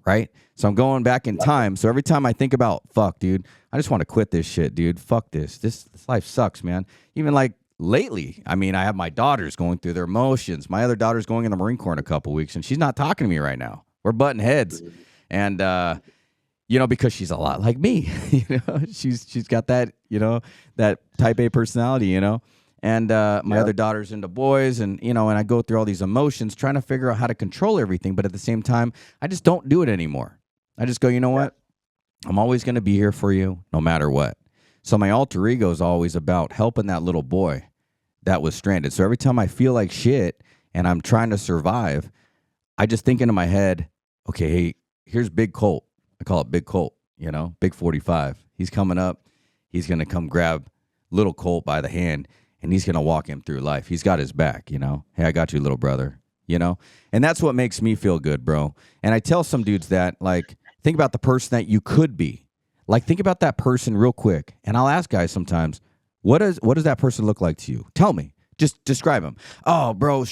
right? So I'm going back in time. So every time I think about, fuck, dude, I just want to quit this shit, dude. Fuck this. This life sucks, man. Even like lately, I mean, I have my daughters going through their emotions. My other daughter's going in the Marine Corps in a couple weeks, and she's not talking to me right now. We're butting heads. And, you know, because she's a lot like me, you know, she's got that, you know, that type A personality, you know, and my other daughter's into boys, and, you know, and I go through all these emotions trying to figure out how to control everything. But at the same time, I just don't do it anymore. I just go, you know what? I'm always going to be here for you no matter what. So my alter ego is always about helping that little boy that was stranded. So every time I feel like shit and I'm trying to survive, I just think into my head, okay, hey, here's Big Colt. I call it Big Colt, you know, Big 45. He's coming up. He's going to come grab little Colt by the hand, and he's going to walk him through life. He's got his back, you know. Hey, I got you, little brother, you know. And that's what makes me feel good, bro. And I tell some dudes that, like, think about the person that you could be. Like, think about that person real quick. And I'll ask guys sometimes, what does that person look like to you? Tell me. Just describe him. Oh, bro,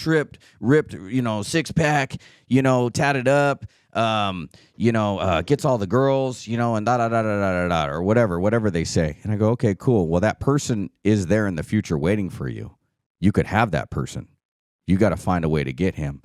ripped, you know, six pack, you know, tatted up, you know, gets all the girls, you know, and da da da da da da, or whatever they say. And I go, okay, cool. Well, that person is there in the future waiting for you. You could have that person. You got to find a way to get him.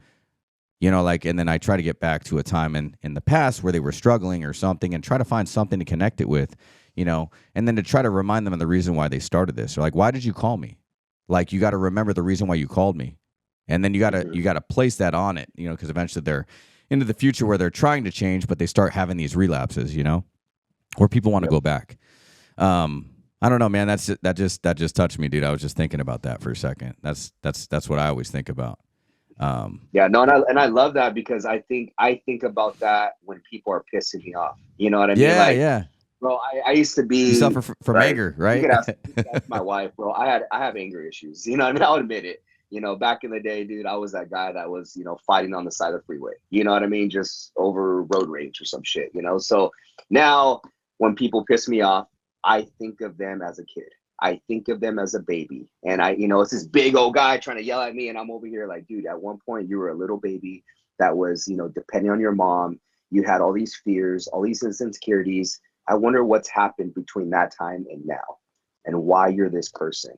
You know, like, and then I try to get back to a time in the past where they were struggling or something and try to find something to connect it with, you know, and then to try to remind them of the reason why they started this. Or like, why did you call me? Like, you got to remember the reason why you called me. And then you got to place that on it, you know, because eventually they're into the future where they're trying to change, but they start having these relapses, you know, where people want to go back. I don't know, man. That just touched me, dude. I was just thinking about that for a second. That's what I always think about. Yeah, no, and I love that because I think about that when people are pissing me off. You know what I mean? Yeah, Like, yeah. bro, I used to You be suffer from right. anger, right? You could ask my wife, bro. I have anger issues. You know what I mean? I'll admit it. You know, back in the day, dude, I was that guy that was, you know, fighting on the side of the freeway. You know what I mean? Just over road rage or some shit, you know? So now when people piss me off, I think of them as a kid. I think of them as a baby. And you know, it's this big old guy trying to yell at me. And I'm over here like, dude, at one point you were a little baby that was, you know, depending on your mom. You had all these fears, all these insecurities. I wonder what's happened between that time and now and why you're this person.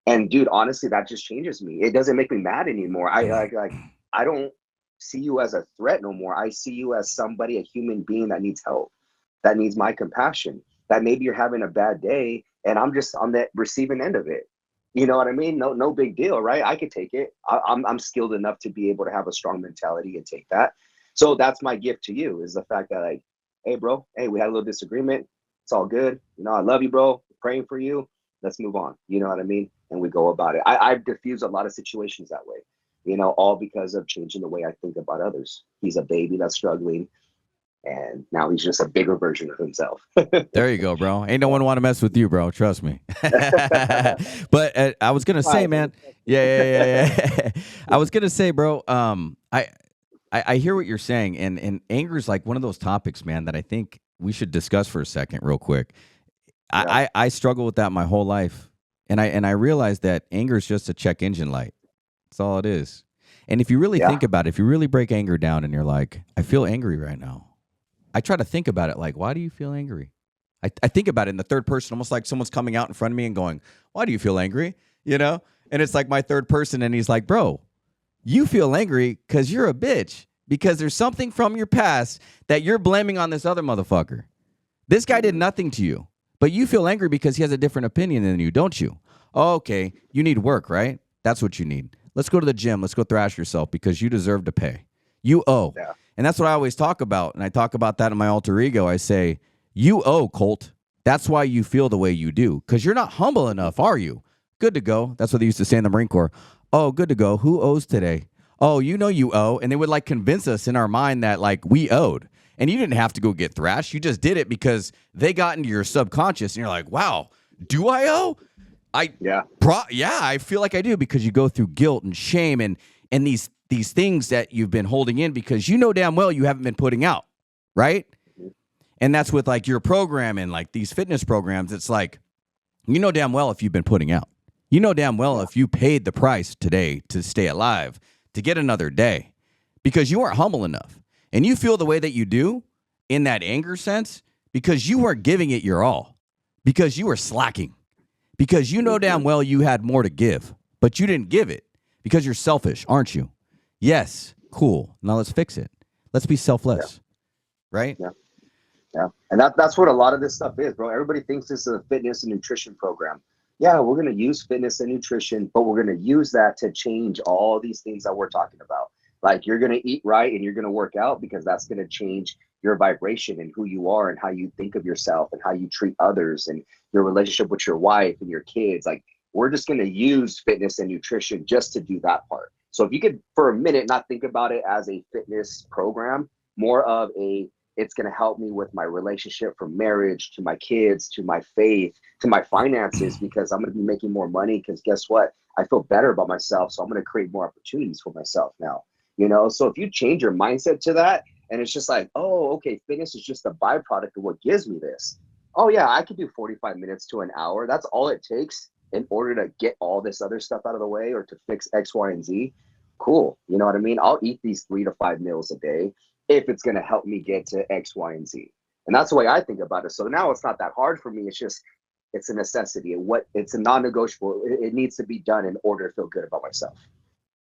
And dude, honestly, that just changes me. It doesn't make me mad anymore. I don't see you as a threat no more. I see you as somebody, a human being that needs help, that needs my compassion. That maybe you're having a bad day and I'm just on that receiving end of it. You know what I mean? No big deal, right? I could take it. I'm skilled enough to be able to have a strong mentality and take that. So that's my gift to you is the fact that like, hey, bro, hey, we had a little disagreement. It's all good. You know, I love you, bro. Praying for you. Let's move on. You know what I mean? And we go about it. I've diffused a lot of situations that way, you know, all because of changing the way I think about others. He's a baby that's struggling, and now he's just a bigger version of himself. There you go, bro. Ain't no one want to mess with you, bro. Trust me. But I was gonna say, man. Yeah. I was gonna say, bro. I hear what you're saying, and anger is like one of those topics, man, that I think we should discuss for a second, real quick. I struggle with that my whole life, and I realize that anger is just a check engine light. That's all it is. And if you really think about it, if you really break anger down, and you're like, I feel angry right now. I try to think about it like, why do you feel angry? I think about it in the third person, almost like someone's coming out in front of me and going, why do you feel angry? You know? And it's like my third person, and he's like, bro, you feel angry because you're a bitch, because there's something from your past that you're blaming on this other motherfucker. This guy did nothing to you, but you feel angry because he has a different opinion than you, don't you? Oh, okay, you need work, right? That's what you need. Let's go to the gym. Let's go thrash yourself because you deserve to pay. You owe. Yeah. And that's what I always talk about. And I talk about that in my alter ego. I say, you owe, Colt. That's why you feel the way you do, because you're not humble enough, are you? Good to go. That's what they used to say in the Marine Corps. Oh, good to go. Who owes today? Oh, you know you owe. And they would like convince us in our mind that like we owed. And you didn't have to go get thrashed. You just did it because they got into your subconscious. And you're like, wow, do I owe? I feel like I do, because you go through guilt and shame and these things that you've been holding in because you know damn well you haven't been putting out, right? And that's with like your program and like these fitness programs. It's like, you know damn well if you've been putting out. You know damn well if you paid the price today to stay alive, to get another day, because you weren't humble enough. And you feel the way that you do in that anger sense because you weren't giving it your all, because you were slacking, because you know damn well you had more to give, but you didn't give it because you're selfish, aren't you? Yes. Cool. Now let's fix it. Let's be selfless. Right? Yeah. And that's what a lot of this stuff is, bro. Everybody thinks this is a fitness and nutrition program. Yeah, we're going to use fitness and nutrition, but we're going to use that to change all these things that we're talking about. Like, you're going to eat right and you're going to work out because that's going to change your vibration and who you are and how you think of yourself and how you treat others and your relationship with your wife and your kids. Like, we're just going to use fitness and nutrition just to do that part. So if you could, for a minute, not think about it as a fitness program, more of it's going to help me with my relationship, from marriage to my kids, to my faith, to my finances, because I'm going to be making more money. Because guess what? I feel better about myself. So I'm going to create more opportunities for myself now, you know? So if you change your mindset to that, and it's just like, oh, okay, fitness is just a byproduct of what gives me this. Oh yeah, I could do 45 minutes to an hour. That's all it takes in order to get all this other stuff out of the way or to fix X, Y, and Z. Cool. You know what I mean? I'll eat these 3 to 5 meals a day if it's going to help me get to X, Y, and Z. And that's the way I think about it. So now it's not that hard for me. It's a necessity. It's a non-negotiable. It needs to be done in order to feel good about myself.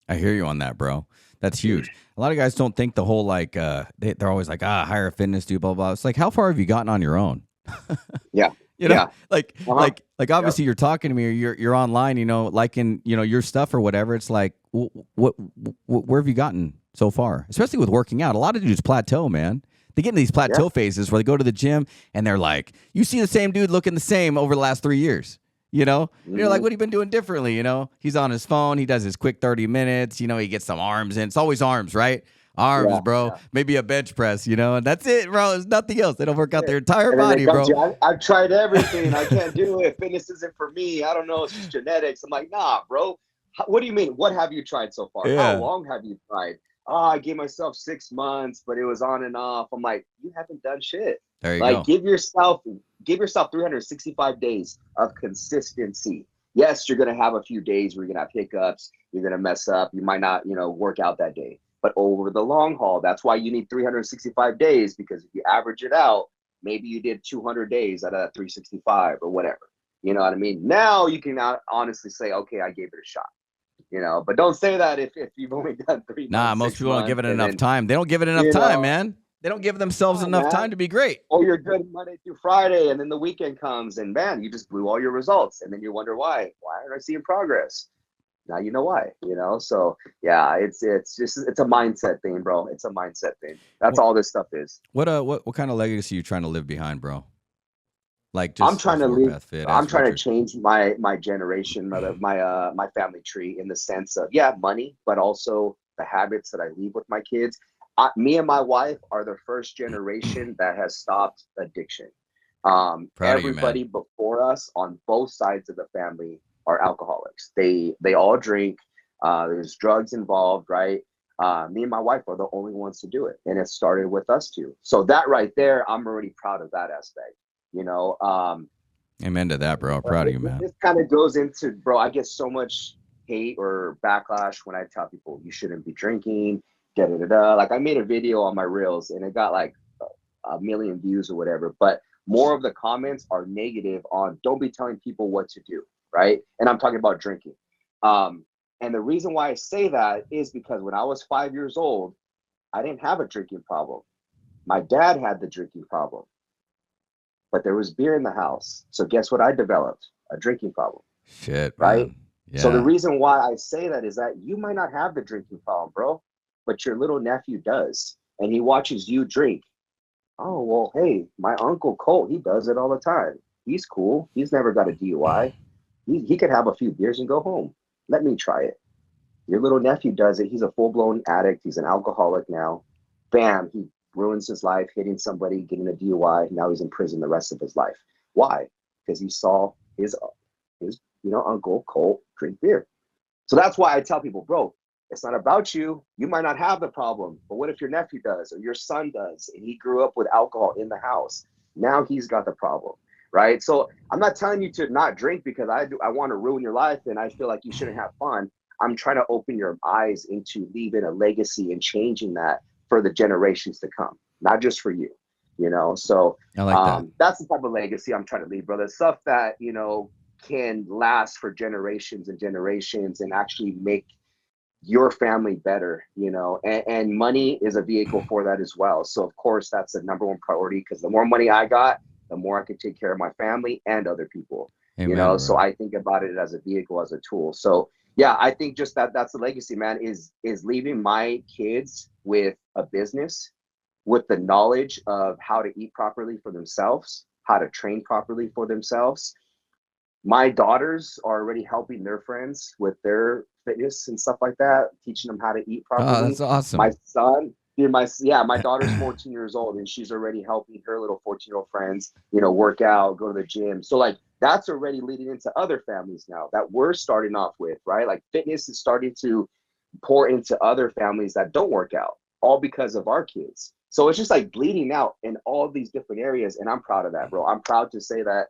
I hear you on that, bro. That's huge. A lot of guys don't think the whole like they're always like, hire a fitness dude, blah blah. It's like, how far have you gotten on your own? Yeah. You know, Yeah. like Uh-huh. like Yep. obviously you're talking to me or you're online, you know, liking, you know, your stuff or whatever. It's like, where have you gotten so far? Especially with working out. A lot of dudes plateau, man. They get in these Yeah. plateau phases where they go to the gym and they're like, you see the same dude looking the same over the last 3 years. You know, and you're like, Hmm. what have you been doing differently? You know, he's on his phone. He does his quick 30 minutes. You know, he gets some arms in. It's always arms, right? Arms, Yeah. bro. Yeah. Maybe a bench press, you know, and that's it, bro. There's nothing else. They don't work out Yeah. their entire And then they body, come to bro. you. I've tried everything. I can't do it. Fitness isn't for me. I don't know. It's just genetics. I'm like, nah, bro. What do you mean? What have you tried so far? How Yeah. long have you tried? Oh, I gave myself 6 months, but it was on and off. I'm like, you haven't done shit. There you Like, go. give yourself 365 days of consistency. Yes, you're gonna have a few days where you're gonna have hiccups. You're gonna mess up. You might not, work out that day. But over the long haul, that's why you need 365 days, because if you average it out, maybe you did 200 days out of that 365 or whatever. You know what I mean? Now you can now honestly say, okay, I gave it a shot. But don't say that if you've only done three Nah, months, most six people don't give months, it and enough then time. They don't give it enough you time, know, man. They don't give themselves oh enough time man, to be great. oh, you're good Monday through Friday, and then the weekend comes, and man, you just blew all your results, and then you wonder why. Why aren't I seeing progress? Now you know why. So yeah, it's a mindset thing, bro. It's a mindset thing. That's What all this stuff is. what kind of legacy are you trying to leave behind, bro? Like I'm just trying as to leave. Warpath Fit, I'm as trying to Richard. change my generation, my family tree, in the sense of, yeah, money, but also the habits that I leave with my kids. Me and my wife are the first generation that has stopped addiction. Proud of you, man. Everybody before us on both sides of the family are alcoholics. They all drink. There's drugs involved, right? Me and my wife are the only ones to do it, and it started with us two. So that right there, I'm already proud of that aspect. You know, Amen to that, bro. Proud of you, man. this kind of goes into, bro. I get so much hate or backlash when I tell people you shouldn't be drinking. Da da da da. Like, I made a video on my reels, and it got like a million views or whatever. But more of the comments are negative on, don't be telling people what to do, right? And I'm talking about drinking. And the reason why I say that is because when I was 5 years old, I didn't have a drinking problem. My dad had the drinking problem, but there was beer in the house. So guess what I developed? A drinking problem, Shit, right? man. So the Yeah. reason why I say that is that you might not have the drinking problem, bro, but your little nephew does. And he watches you drink. Oh, well, hey, my uncle Colt, he does it all the time. He's cool. He's never got a DUI. He could have a few beers and go home. Let me try it. Your little nephew does it. He's a full blown addict. He's an alcoholic now. Bam, he ruins his life, hitting somebody, getting a DUI. Now he's in prison the rest of his life. Why? Because he saw his uncle Colt drink beer. So that's why I tell people, bro, it's not about you. You might not have the problem, but what if your nephew does or your son does, and he grew up with alcohol in the house? Now he's got the problem, right? So I'm not telling you to not drink because I want to ruin your life and I feel like you shouldn't have fun. I'm trying to open your eyes into leaving a legacy and changing that for the generations to come, not just for you. So I like that. that's the type of legacy I'm trying to leave, brother. Stuff that can last for generations and generations and actually make your family better, and money is a vehicle for that as well. So of course that's the number one priority, because the more money I got, the more I can take care of my family and other people. Amen, So bro. I think about it as a vehicle, as a tool. So yeah, I think just that's the legacy, man, is leaving my kids with a business, with the knowledge of how to eat properly for themselves, how to train properly for themselves. My daughters are already helping their friends with their fitness and stuff like that, teaching them how to eat Oh, that's properly. My awesome. son, dude, my daughter's 14 years old, and she's already helping her little 14-year-old friends, work out, go to the gym. So like that's already leading into other families now that we're starting off with, right? Like fitness is starting to pour into other families that don't work out, all because of our kids. So it's just like bleeding out in all these different areas. And I'm proud of that, bro. I'm proud to say that,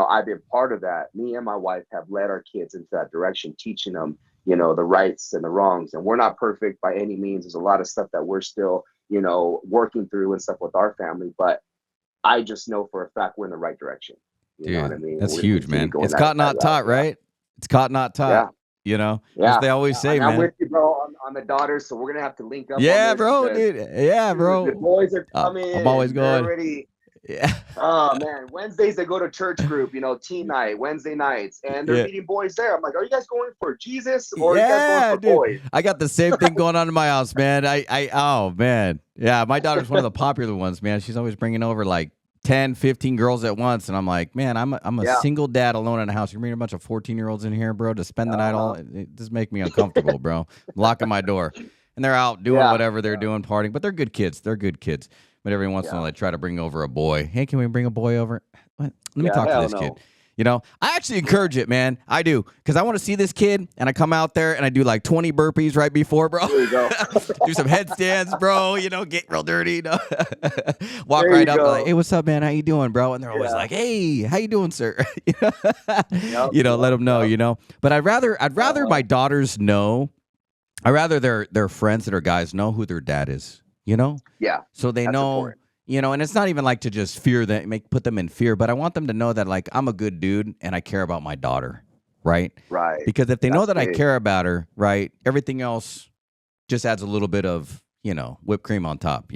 I've been part of that. Me and my wife have led our kids into that direction, teaching them, the rights and the wrongs. And we're not perfect by any means. There's a lot of stuff that we're still, working through and stuff with our family. But I just know for a fact we're in the right direction. You know what I Dude, mean? And that's we're going to huge, continue man. going It's that caught not route. taught, right? It's caught not taught. Yeah. You know, as Yeah, they always yeah, say, and I'm man. with you, bro, on the daughters. So we're gonna have to link up on Yeah, this bro, because dude. Yeah, dude, the bro. boys are coming I'm always and they're going. already. Yeah, Oh man, Wednesdays they go to church group, teen night, Wednesday nights, and they're yeah. meeting boys there. I'm like, are you guys going for Jesus or are you guys going Yeah, for dude. boys? I got the same thing going on in my house, man. Oh, man. Yeah, my daughter's one of the popular ones, man. She's always bringing over like 10, 15 girls at once. And I'm like, man, I'm a Yeah. single dad alone in the house. You're bringing a bunch of 14-year-olds in here, bro, to spend the night all. Uh-huh. It just make me uncomfortable, bro. I'm locking my door. And they're out doing Yeah. whatever they're doing, partying. But they're good kids. They're good kids. But every once in a Yeah. while, they try to bring over a boy. Hey, can we bring a boy over? What? Let me Yeah. talk to Hell this kid. no. I actually encourage it, man. I do. Because I want to see this kid, and I come out there and I do like 20 burpees right before, bro. There you go. Do some headstands, bro. Get real dirty. Walk There you right up, like, go. hey, what's up, man? How you doing, bro? And they're always Yeah. like, hey, how you doing, sir? Yep. Let them know, Yep. But I'd rather Uh-huh. my daughters know. I'd rather their friends that are guys know who their dad is, Yeah. so they That's know, important. and it's not even like to just fear them, put them in fear, but I want them to know that like I'm a good dude and I care about my daughter, right? Right. Because if they know That's that I big. care about her, right, everything else just adds a little bit of, whipped cream on top, the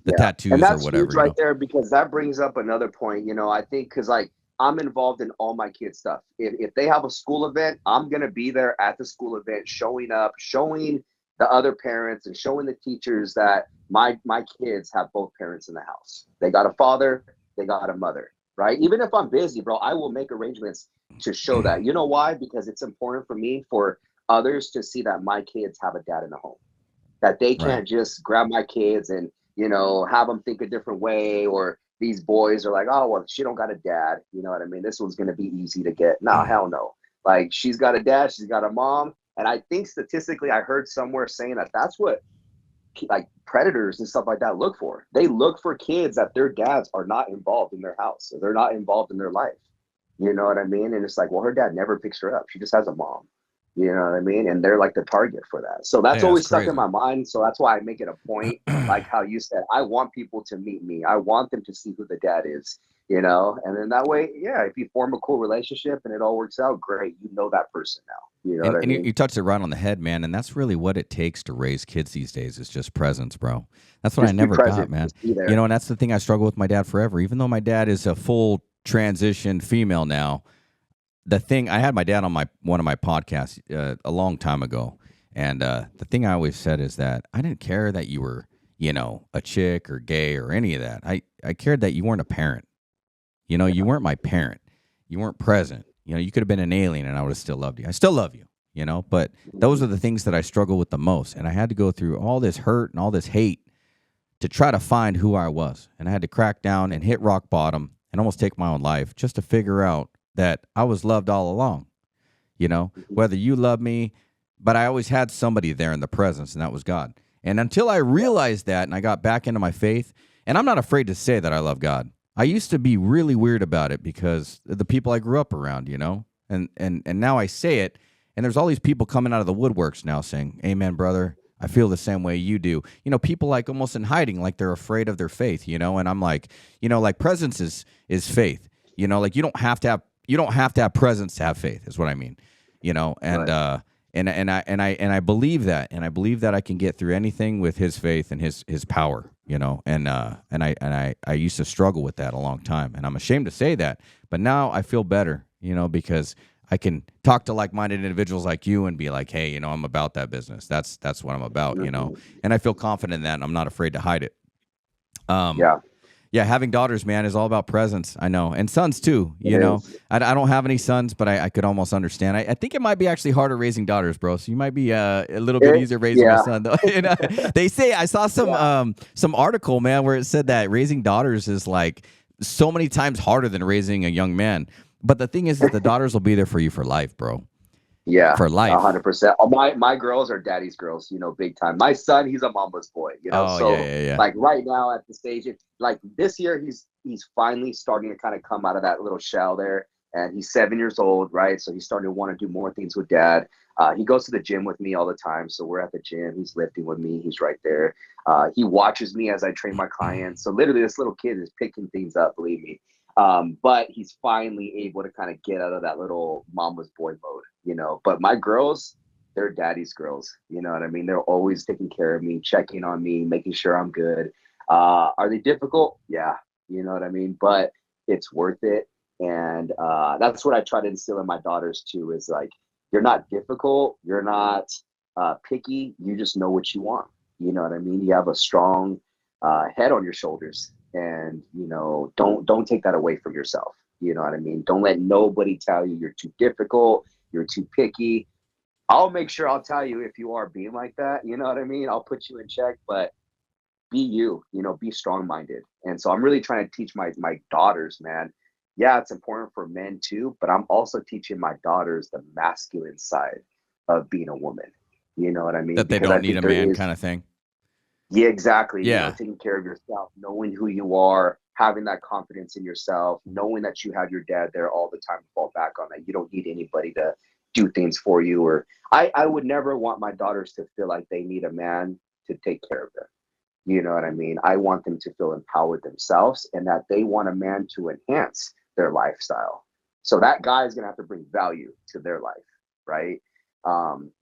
Yeah. tattoos And or that's whatever, huge right there because that brings up another point. I think because like I'm involved in all my kids' stuff. If they have a school event, I'm gonna be there at the school event, showing up, showing the other parents and showing the teachers that my kids have both parents in the house. They got a father, they got a mother, right? Even if I'm busy, bro, I will make arrangements to show that. You know why? Because it's important for me for others to see that my kids have a dad in the home, that they right? can't just grab my kids and have them think a different way, or these boys are like, oh well, she don't got a dad, you know what I mean, this one's going to be easy to get. No, hell no. Like, she's got a dad, she's got a mom, and I think statistically I heard somewhere saying that that's what like predators and stuff like that look for. They look for kids that their dads are not involved in their house, or they're not involved in their life. You know what I mean? And it's like, well, her dad never picks her up. She just has a mom. You know what I mean? And they're like the target for that. So that's Yeah, it's always stuck in crazy. my mind. So that's why I make it a point, like how you said, I want people to meet me. I want them to see who the dad is, and then that way, yeah, if you form a cool relationship and it all works out, great. You know that person now. You know And, what I and you, mean? you touched it right on the head, man. And that's really what it takes to raise kids these days is just presence, bro. That's what I Just be never got, present, man. just be there. And that's the thing I struggle with my dad forever. Even though my dad is a full transition female now, the thing I had my dad on one of my podcasts a long time ago, and the thing I always said is that I didn't care that you were, a chick or gay or any of that. I cared that you weren't a parent. You weren't my parent. You weren't present. You could have been an alien and I would have still loved you. I still love you, but those are the things that I struggle with the most. And I had to go through all this hurt and all this hate to try to find who I was. And I had to crack down and hit rock bottom and almost take my own life just to figure out that I was loved all along, Mhm. whether you love me, but I always had somebody there in the presence, and that was God. And until I Yeah. realized that and I got back into my faith, and I'm not afraid to say that I love God. I used to be really weird about it because of the people I grew up around, and now I say it, and there's all these people coming out of the woodworks now saying, amen, brother. I feel the same way you do. People like almost in hiding, like they're afraid of their faith, and I'm like, like presence is faith. Like you don't have to have presence to have faith, is what I mean. And Right. I believe that, and I believe that I can get through anything with his faith and his power, and I used to struggle with that a long time, and I'm ashamed to say that, but now I feel better, because I can talk to like-minded individuals like you and be like, hey, I'm about that business. That's what I'm about, Mhm. and I feel confident in that, and I'm not afraid to hide it. Um, Yeah, yeah, having daughters, man, is all about presence. I know, and sons too. it is. I don't have any sons, but I could almost understand. I think it might be actually harder raising daughters, bro. So you might be a little bit easier raising a Yeah. son, though. They say I saw Yeah. some article, man, where it said that raising daughters is like so many times harder than raising a young man. But the thing is the daughters will be there for you for life, bro. Yeah, For life. 100%. My girls are daddy's girls, big time. My son, he's a mama's boy, Oh yeah, So yeah, yeah. like right now at the stage, like this year, he's finally starting to kind of come out of that little shell there, and he's 7 years old, right? So he's starting to want to do more things with dad. He goes to the gym with me all the time, so we're at the gym. He's lifting with me. He's right there. He watches me as I train my clients. So literally, this little kid is picking things up. Believe me. But he's finally able to kind of get out of that little mama's boy mode, But my girls, they're daddy's girls. You know what I mean? They're always taking care of me, checking on me, making sure I'm good. Are they difficult? Yeah. You know what I mean? But it's worth it. And that's what I try to instill in my daughters too, is like, you're not difficult. You're not picky. You just know what you want. You know what I mean? You have a strong head on your shoulders, and don't take that away from yourself. You know what I mean? Don't let nobody tell you you're too difficult, you're too picky. I'll make sure I'll tell you if you are being like that. You know what I mean? I'll put you in check, but be you. Be strong minded. And so I'm really trying to teach my daughters, man. Yeah, it's important for men too, but I'm also teaching my daughters the masculine side of being a woman. You know what I mean? That they Because I don't need think a there man is, kind of thing. yeah, exactly. Yeah. Taking care of yourself, knowing who you are, having that confidence in yourself, knowing that you have your dad there all the time to fall back on, that you don't need anybody to do things for you. Or I would never want my daughters to feel like they need a man to take care of them. You know what I mean? I want them to feel empowered themselves, and that they want a man to enhance their lifestyle. So that guy is going to have to bring value to their life, right? Um,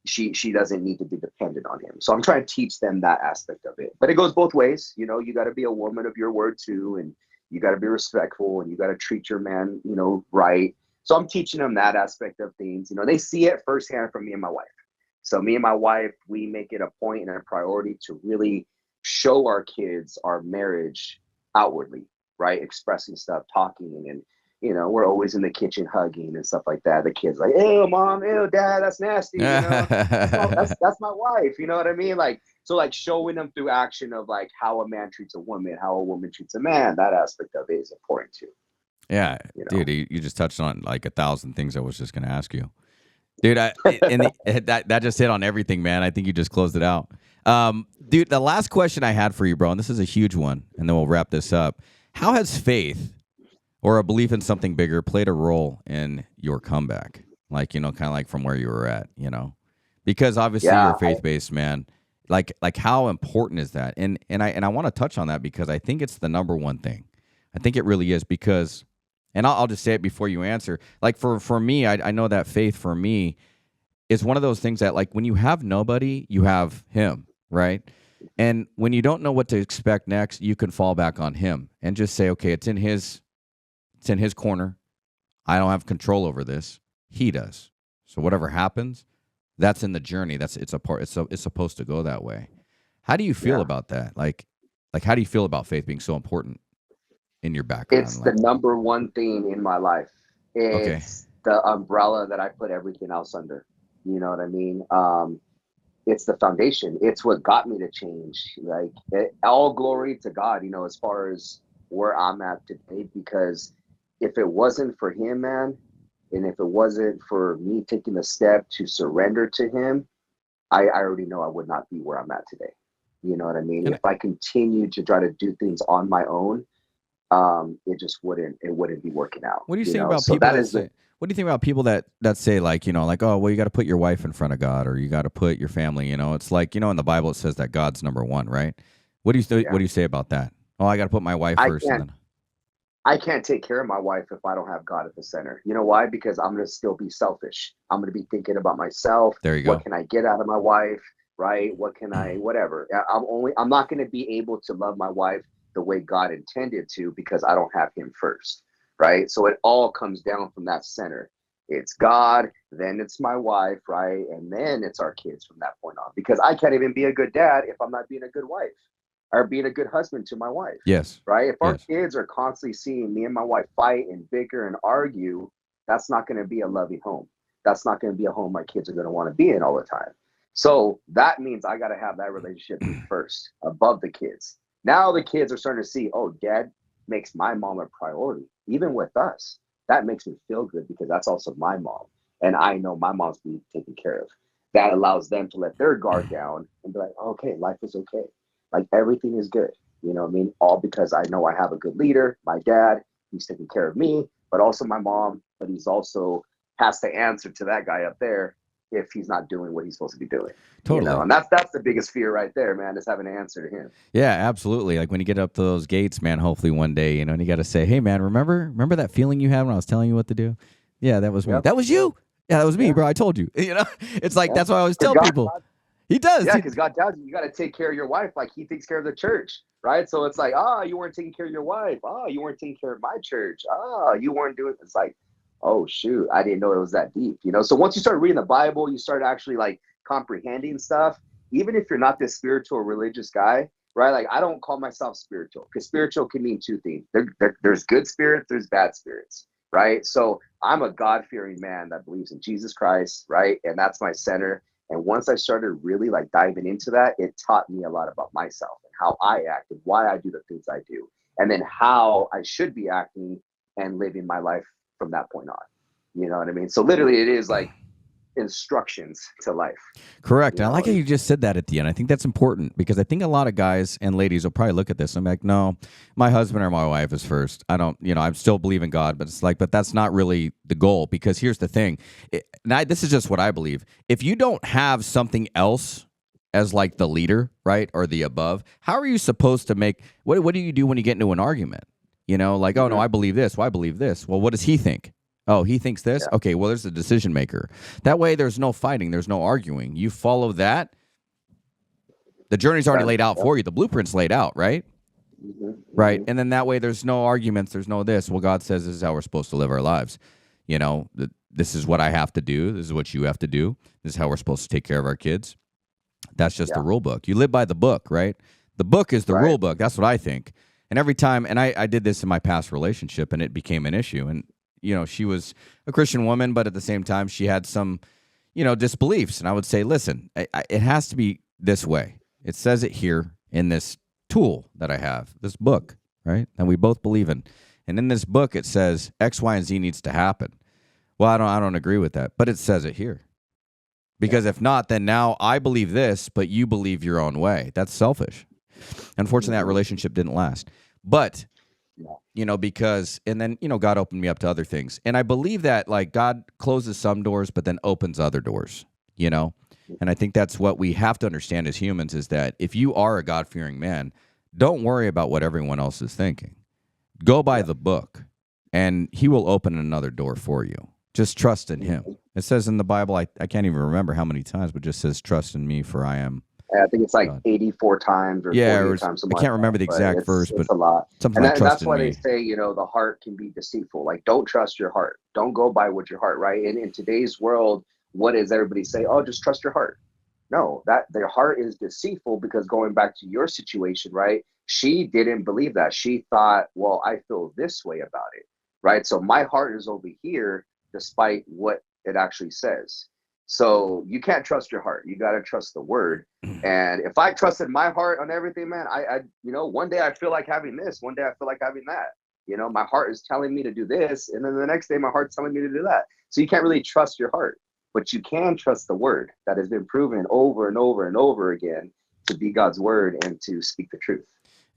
she doesn't need to be dependent on him. So I'm trying to teach them that aspect of it. But it goes both ways. You got to be a woman of your word too, and you got to be respectful, and you got to treat your man, right. So I'm teaching them that aspect of things. They see it firsthand from me and my wife. So me and my wife, we make it a point and a priority to really show our kids our marriage outwardly, right? Expressing stuff, talking, and we're always in the kitchen hugging and stuff like that. The kids like, ew, mom, ew, dad, that's nasty. That's my wife. You know what I mean? Like, so like showing them through action of like how a man treats a woman, how a woman treats a man. That aspect of it is important too. Yeah, dude, you just touched on like 1,000 things I was just going to ask you. Dude, that just hit on everything, man. I think you just closed it out. Dude, the last question I had for you, bro, and this is a huge one, and then we'll wrap this up. How has faith or a belief in something bigger played a role in your comeback? Like, kind of like from where you were at, because obviously you're faith-based, man. Like how important is that? And I want to touch on that because I think it's the number one thing. I think it really is because, and I'll just say it before you answer. Like for me, I know that faith for me is one of those things that like when you have nobody, you have him, right? And when you don't know what to expect next, you can fall back on him and just say, okay, it's in his corner. I don't have control over this. He does. So whatever happens, that's in the journey. It's supposed to go that way. How do you feel about that? Like how do you feel about faith being so important in your background? It's the number one thing in my life. It's the umbrella that I put everything else under. You know what I mean? It's the foundation. It's what got me to change. Like all glory to God, as far as where I'm at today, because if it wasn't for him, man, and if it wasn't for me taking the step to surrender to him, I already know I would not be where I'm at today. You know what I mean? If I continue to try to do things on my own, it just wouldn't be working out. What do you think about people that say? What do you think about people that say like, like, oh, well, you got to put your wife in front of God, or you got to put your family, it's like, in the Bible, it says that God's number one, right? What do you say about that? Oh, I got to put my wife first. I can't take care of my wife if I don't have God at the center. You know why? Because I'm going to still be selfish. I'm going to be thinking about myself. There you go. What can I get out of my wife? Right? What can I, whatever. I'm not going to be able to love my wife the way God intended to because I don't have him first. Right. So it all comes down from that center. It's God, then it's my wife, right? And then it's our kids from that point on. Because I can't even be a good dad if I'm not being a good wife or being a good husband to my wife. Yes. Right. If our kids are constantly seeing me and my wife fight and bicker and argue, that's not going to be a loving home. That's not going to be a home my kids are going to want to be in all the time. So that means I got to have that relationship first above the kids. Now the kids are starting to see, oh, dad makes my mom a priority, even with us. That makes me feel good because that's also my mom. And I know my mom's being taken care of. That allows them to let their guard down and be like, okay, life is okay. Like everything is good. You know what I mean? All because I know I have a good leader, my dad, he's taking care of me, but also my mom, but he's also has to answer to that guy up there. if he's not doing what he's supposed to be doing. Totally. And that's the biggest fear right there, man, is having an answer to him. Yeah, absolutely. Like when you get up to those gates, man, hopefully one day, and you got to say, hey, man, remember that feeling you had when I was telling you what to do? Yeah, that was me. That was you. Yeah, that was me, bro. I told you. It's like that's why I always tell people. He does. Yeah, because God tells you got to take care of your wife like he takes care of the church, right? So it's like, you weren't taking care of your wife. You weren't taking care of my church. You weren't doing. It's like, oh shoot, I didn't know it was that deep. So once you start reading the Bible, you start actually like comprehending stuff. Even if you're not this spiritual religious guy, right? Like I don't call myself spiritual, because spiritual can mean two things. There's good spirits, there's bad spirits, right? So I'm a God-fearing man that believes in Jesus Christ, right? And that's my center. And once I started really like diving into that, it taught me a lot about myself and how I act and why I do the things I do, and then how I should be acting and living my life from that point on. You know what I mean? So literally it is like instructions to life. Correct. And I like how you just said that at the end. I think that's important, because I think a lot of guys and ladies will probably look at this and be like, no, my husband or my wife is first. I don't, I still believe in God, but it's like, but that's not really the goal, because here's the thing. This is just what I believe. If you don't have something else as like the leader, right, or the above, how are you supposed to make, what do you do when you get into an argument? Like, oh no, I believe this. Well, I believe this. Well, what does he think? Oh, he thinks this? Yeah. Okay, well, there's a decision maker. That way, there's no fighting. There's no arguing. You follow that. The journey's already laid out for you. The blueprint's laid out, right? Mm-hmm. Right. And then that way, there's no arguments. There's no this. Well, God says this is how we're supposed to live our lives. This is what I have to do. This is what you have to do. This is how we're supposed to take care of our kids. That's just the rule book. You live by the book, right? The book is the rule book. That's what I think. And every time, and I did this in my past relationship, and it became an issue. And she was a Christian woman, but at the same time, she had some, disbeliefs. And I would say, listen, it has to be this way. It says it here in this tool that I have, this book, right? And we both believe in. And in this book, it says X, Y, and Z needs to happen. Well, I don't agree with that, but it says it here. Because if not, then now I believe this, but you believe your own way. That's selfish. Unfortunately, that relationship didn't last. But because, and then, God opened me up to other things. And I believe that, like, God closes some doors, but then opens other doors, And I think that's what we have to understand as humans, is that if you are a God-fearing man, don't worry about what everyone else is thinking. Go by the book, and he will open another door for you. Just trust in him. It says in the Bible, I can't even remember how many times, but it just says, trust in me, for I am. I think it's like 84 times or 40 times. I can't remember the exact verse, but it's a lot. Something like trust in me. That's why they say, the heart can be deceitful. Like, don't trust your heart. Don't go by what your heart, right? And in today's world, what does everybody say? Oh, just trust your heart. No, that their heart is deceitful, because going back to your situation, right? She didn't believe that. She thought, well, I feel this way about it, right? So my heart is over here, despite what it actually says. So you can't trust your heart. You got to trust the word. And if I trusted my heart on everything, man, I one day I feel like having this, one day I feel like having that. My heart is telling me to do this, and then the next day my heart's telling me to do that. So you can't really trust your heart, but you can trust the word that has been proven over and over and over again to be God's word and to speak the truth.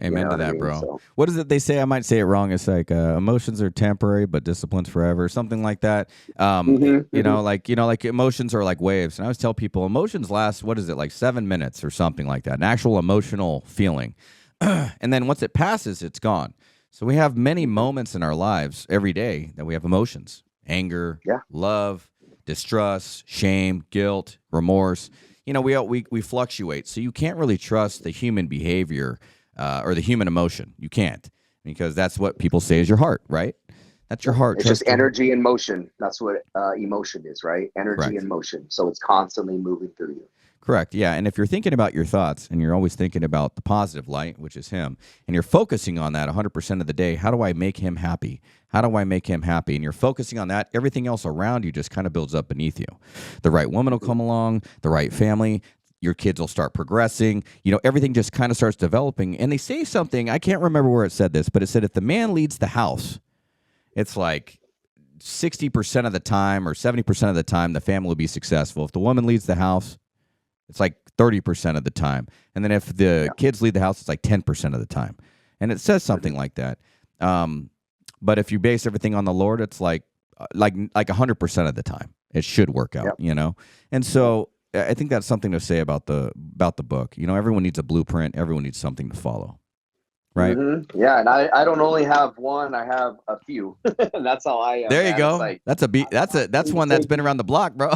Amen to that, bro. So, what is it they say? I might say it wrong. It's like emotions are temporary, but discipline's forever. Something like that. Like emotions are like waves. And I always tell people emotions last, what is it, like 7 minutes or something like that? An actual emotional feeling. And then once it passes, it's gone. So we have many moments in our lives every day that we have emotions: anger, love, distrust, shame, guilt, remorse. We fluctuate. So you can't really trust the human behavior or the human emotion. You can't, because that's what people say is your heart, right? That's your heart. It's just energy and motion. That's what emotion is, right? Energy and motion. So it's constantly moving through you. Correct. Yeah. And if you're thinking about your thoughts and you're always thinking about the positive light, which is him, and you're focusing on that 100% of the day, how do I make him happy? How do I make him happy? And you're focusing on that, everything else around you just kind of builds up beneath you. The right woman will come along, the right family. Your kids will start progressing. Everything just kind of starts developing. And they say something, I can't remember where it said this, but it said if the man leads the house, it's like 60% of the time or 70% of the time the family will be successful. If the woman leads the house, it's like 30% of the time. And then if the kids lead the house, it's like 10% of the time. And it says something like that. But if you base everything on the Lord, it's like 100% of the time. It should work out, you know? And so I think that's something to say about the book. You know, everyone needs a blueprint. Everyone needs something to follow. Right. Mm-hmm. Yeah. And I don't only have one, I have a few. And that's how I am. There you Man. go. It's like, That's one that's been around the block, bro.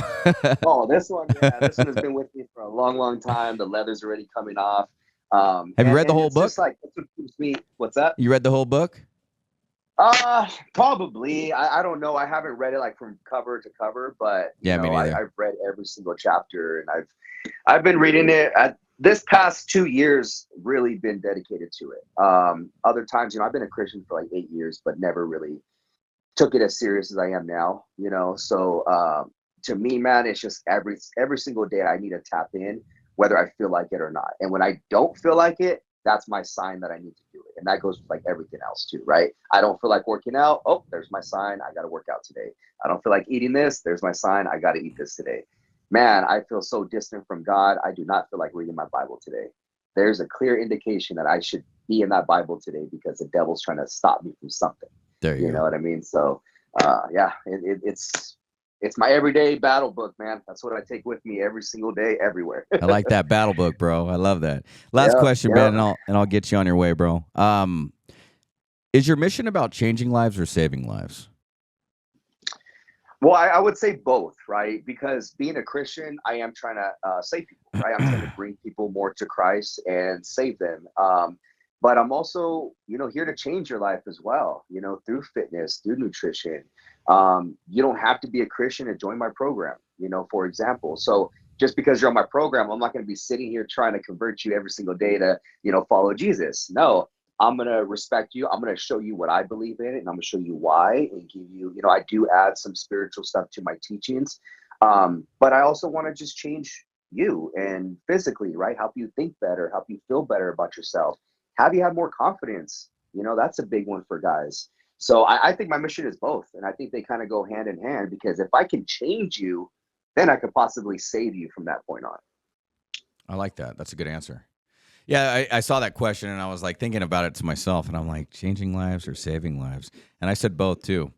oh, this one has been with me for a long, long time. The leather's already coming off. Have you read the whole book? Just like, that's what keeps me. What's that? You read the whole book? Probably. I don't know. I haven't read it like from cover to cover, but me neither. I've read every single chapter, and I've been reading it. This past 2 years, really been dedicated to it. Other times, I've been a Christian for like 8 years, but never really took it as serious as I am now. So to me, man, it's just every single day I need to tap in, whether I feel like it or not. And when I don't feel like it, that's my sign that I need to do it. And that goes with like everything else too, right? I don't feel like working out. Oh, there's my sign. I got to work out today. I don't feel like eating this. There's my sign. I got to eat this today. Man, I feel so distant from God. I do not feel like reading my Bible today. There's a clear indication that I should be in that Bible today because the devil's trying to stop me from something. There you go. You know what I mean? So, it's my everyday battle book, man. That's what I take with me every single day, everywhere. I like that battle book, bro. I love that. Last question, man, and I'll get you on your way, bro. Is your mission about changing lives or saving lives? Well, I would say both, right? Because being a Christian, I am trying to save people, right? I'm trying to bring people more to Christ and save them. But I'm also, here to change your life as well, through fitness, through nutrition. You don't have to be a Christian to join my program, for example. So just because you're on my program, I'm not going to be sitting here trying to convert you every single day to, follow Jesus. No, I'm going to respect you. I'm going to show you what I believe in it, and I'm going to show you why and give you, I do add some spiritual stuff to my teachings. But I also want to just change you and physically, right? Help you think better, help you feel better about yourself, have you have more confidence. That's a big one for guys. So I think my mission is both. And I think they kind of go hand in hand, because if I can change you, then I could possibly save you from that point on. I like that. That's a good answer. Yeah, I saw that question and I was like thinking about it to myself, and I'm like, changing lives or saving lives? And I said both too,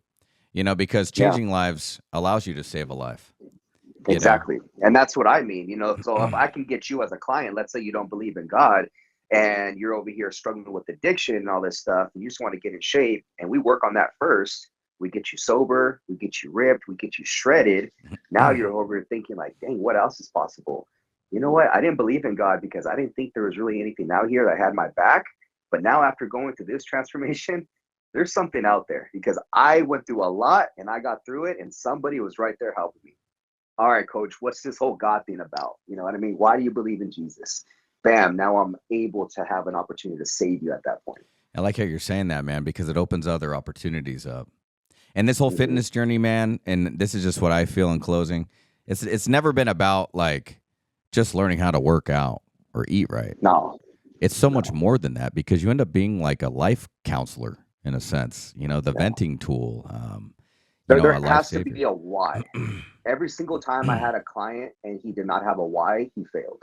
because changing lives allows you to save a life. Exactly. And that's what I mean, so if I can get you as a client, let's say you don't believe in God and you're over here struggling with addiction and all this stuff, and you just want to get in shape, and we work on that first. We get you sober, we get you ripped, we get you shredded. Now you're over here thinking like, dang, what else is possible? You know what? I didn't believe in God because I didn't think there was really anything out here that had my back. But now after going through this transformation, there's something out there, because I went through a lot and I got through it, and somebody was right there helping me. All right, coach, what's this whole God thing about? You know what I mean? Why do you believe in Jesus? Bam, now I'm able to have an opportunity to save you at that point. I like how you're saying that, man, because it opens other opportunities up. And this whole fitness journey, man, and this is just what I feel in closing, it's never been about like just learning how to work out or eat right. No. It's so much more than that, because you end up being like a life counselor in a sense, the venting tool. There has to be a why. Every single time I had a client and he did not have a why, he failed.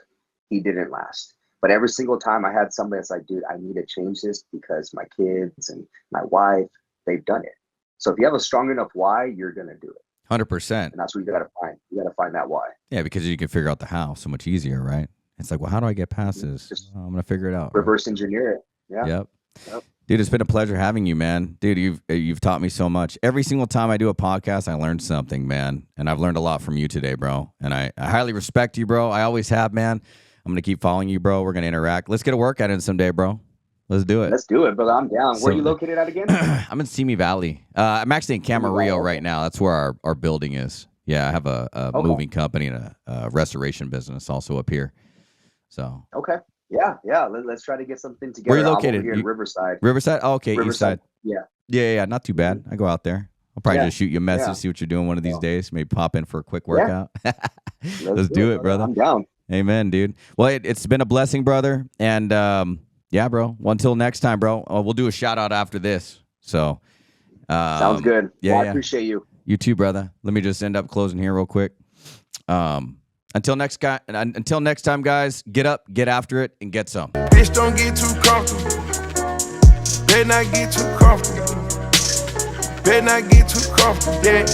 He didn't last. But every single time I had somebody that's like, dude, I need to change this because my kids and my wife, they've done it. So if you have a strong enough why, you're going to do it. 100%. And that's what you got to find. You got to find that why. Yeah, because you can figure out the how so much easier, right? It's like, well, how do I get past this? I'm going to figure it out. Reverse engineer it. Yeah. Yep. Dude, it's been a pleasure having you, man. Dude, you've taught me so much. Every single time I do a podcast, I learn something, man. And I've learned a lot from you today, bro. And I highly respect you, bro. I always have, man. I'm going to keep following you, bro. We're going to interact. Let's get a workout in someday, bro. Let's do it. Let's do it, brother. I'm down. Where are you located at again? I'm in Simi Valley. I'm actually in Camarillo right now. That's where our building is. Yeah, I have a moving company and a restoration business also up here. So. Okay. Yeah. Let's try to get something together. Where are you located? I'm over here in Riverside. Riverside? Oh, okay, Riverside. East side. Yeah. Not too bad. I go out there. I'll probably just shoot you a message, see what you're doing one of these days. Maybe pop in for a quick workout. Let's do it, brother. I'm down. Amen, dude. Well, it's been a blessing, brother. And yeah, bro. Well, until next time, bro. We'll do a shout out after this. So sounds good. I appreciate you. You too, brother. Let me just end up closing here real quick. Until next time, guys, get up, get after it, and get some. Bitch, don't get too comfortable. Better not get too comfortable. Better not get too comfortable. Yeah.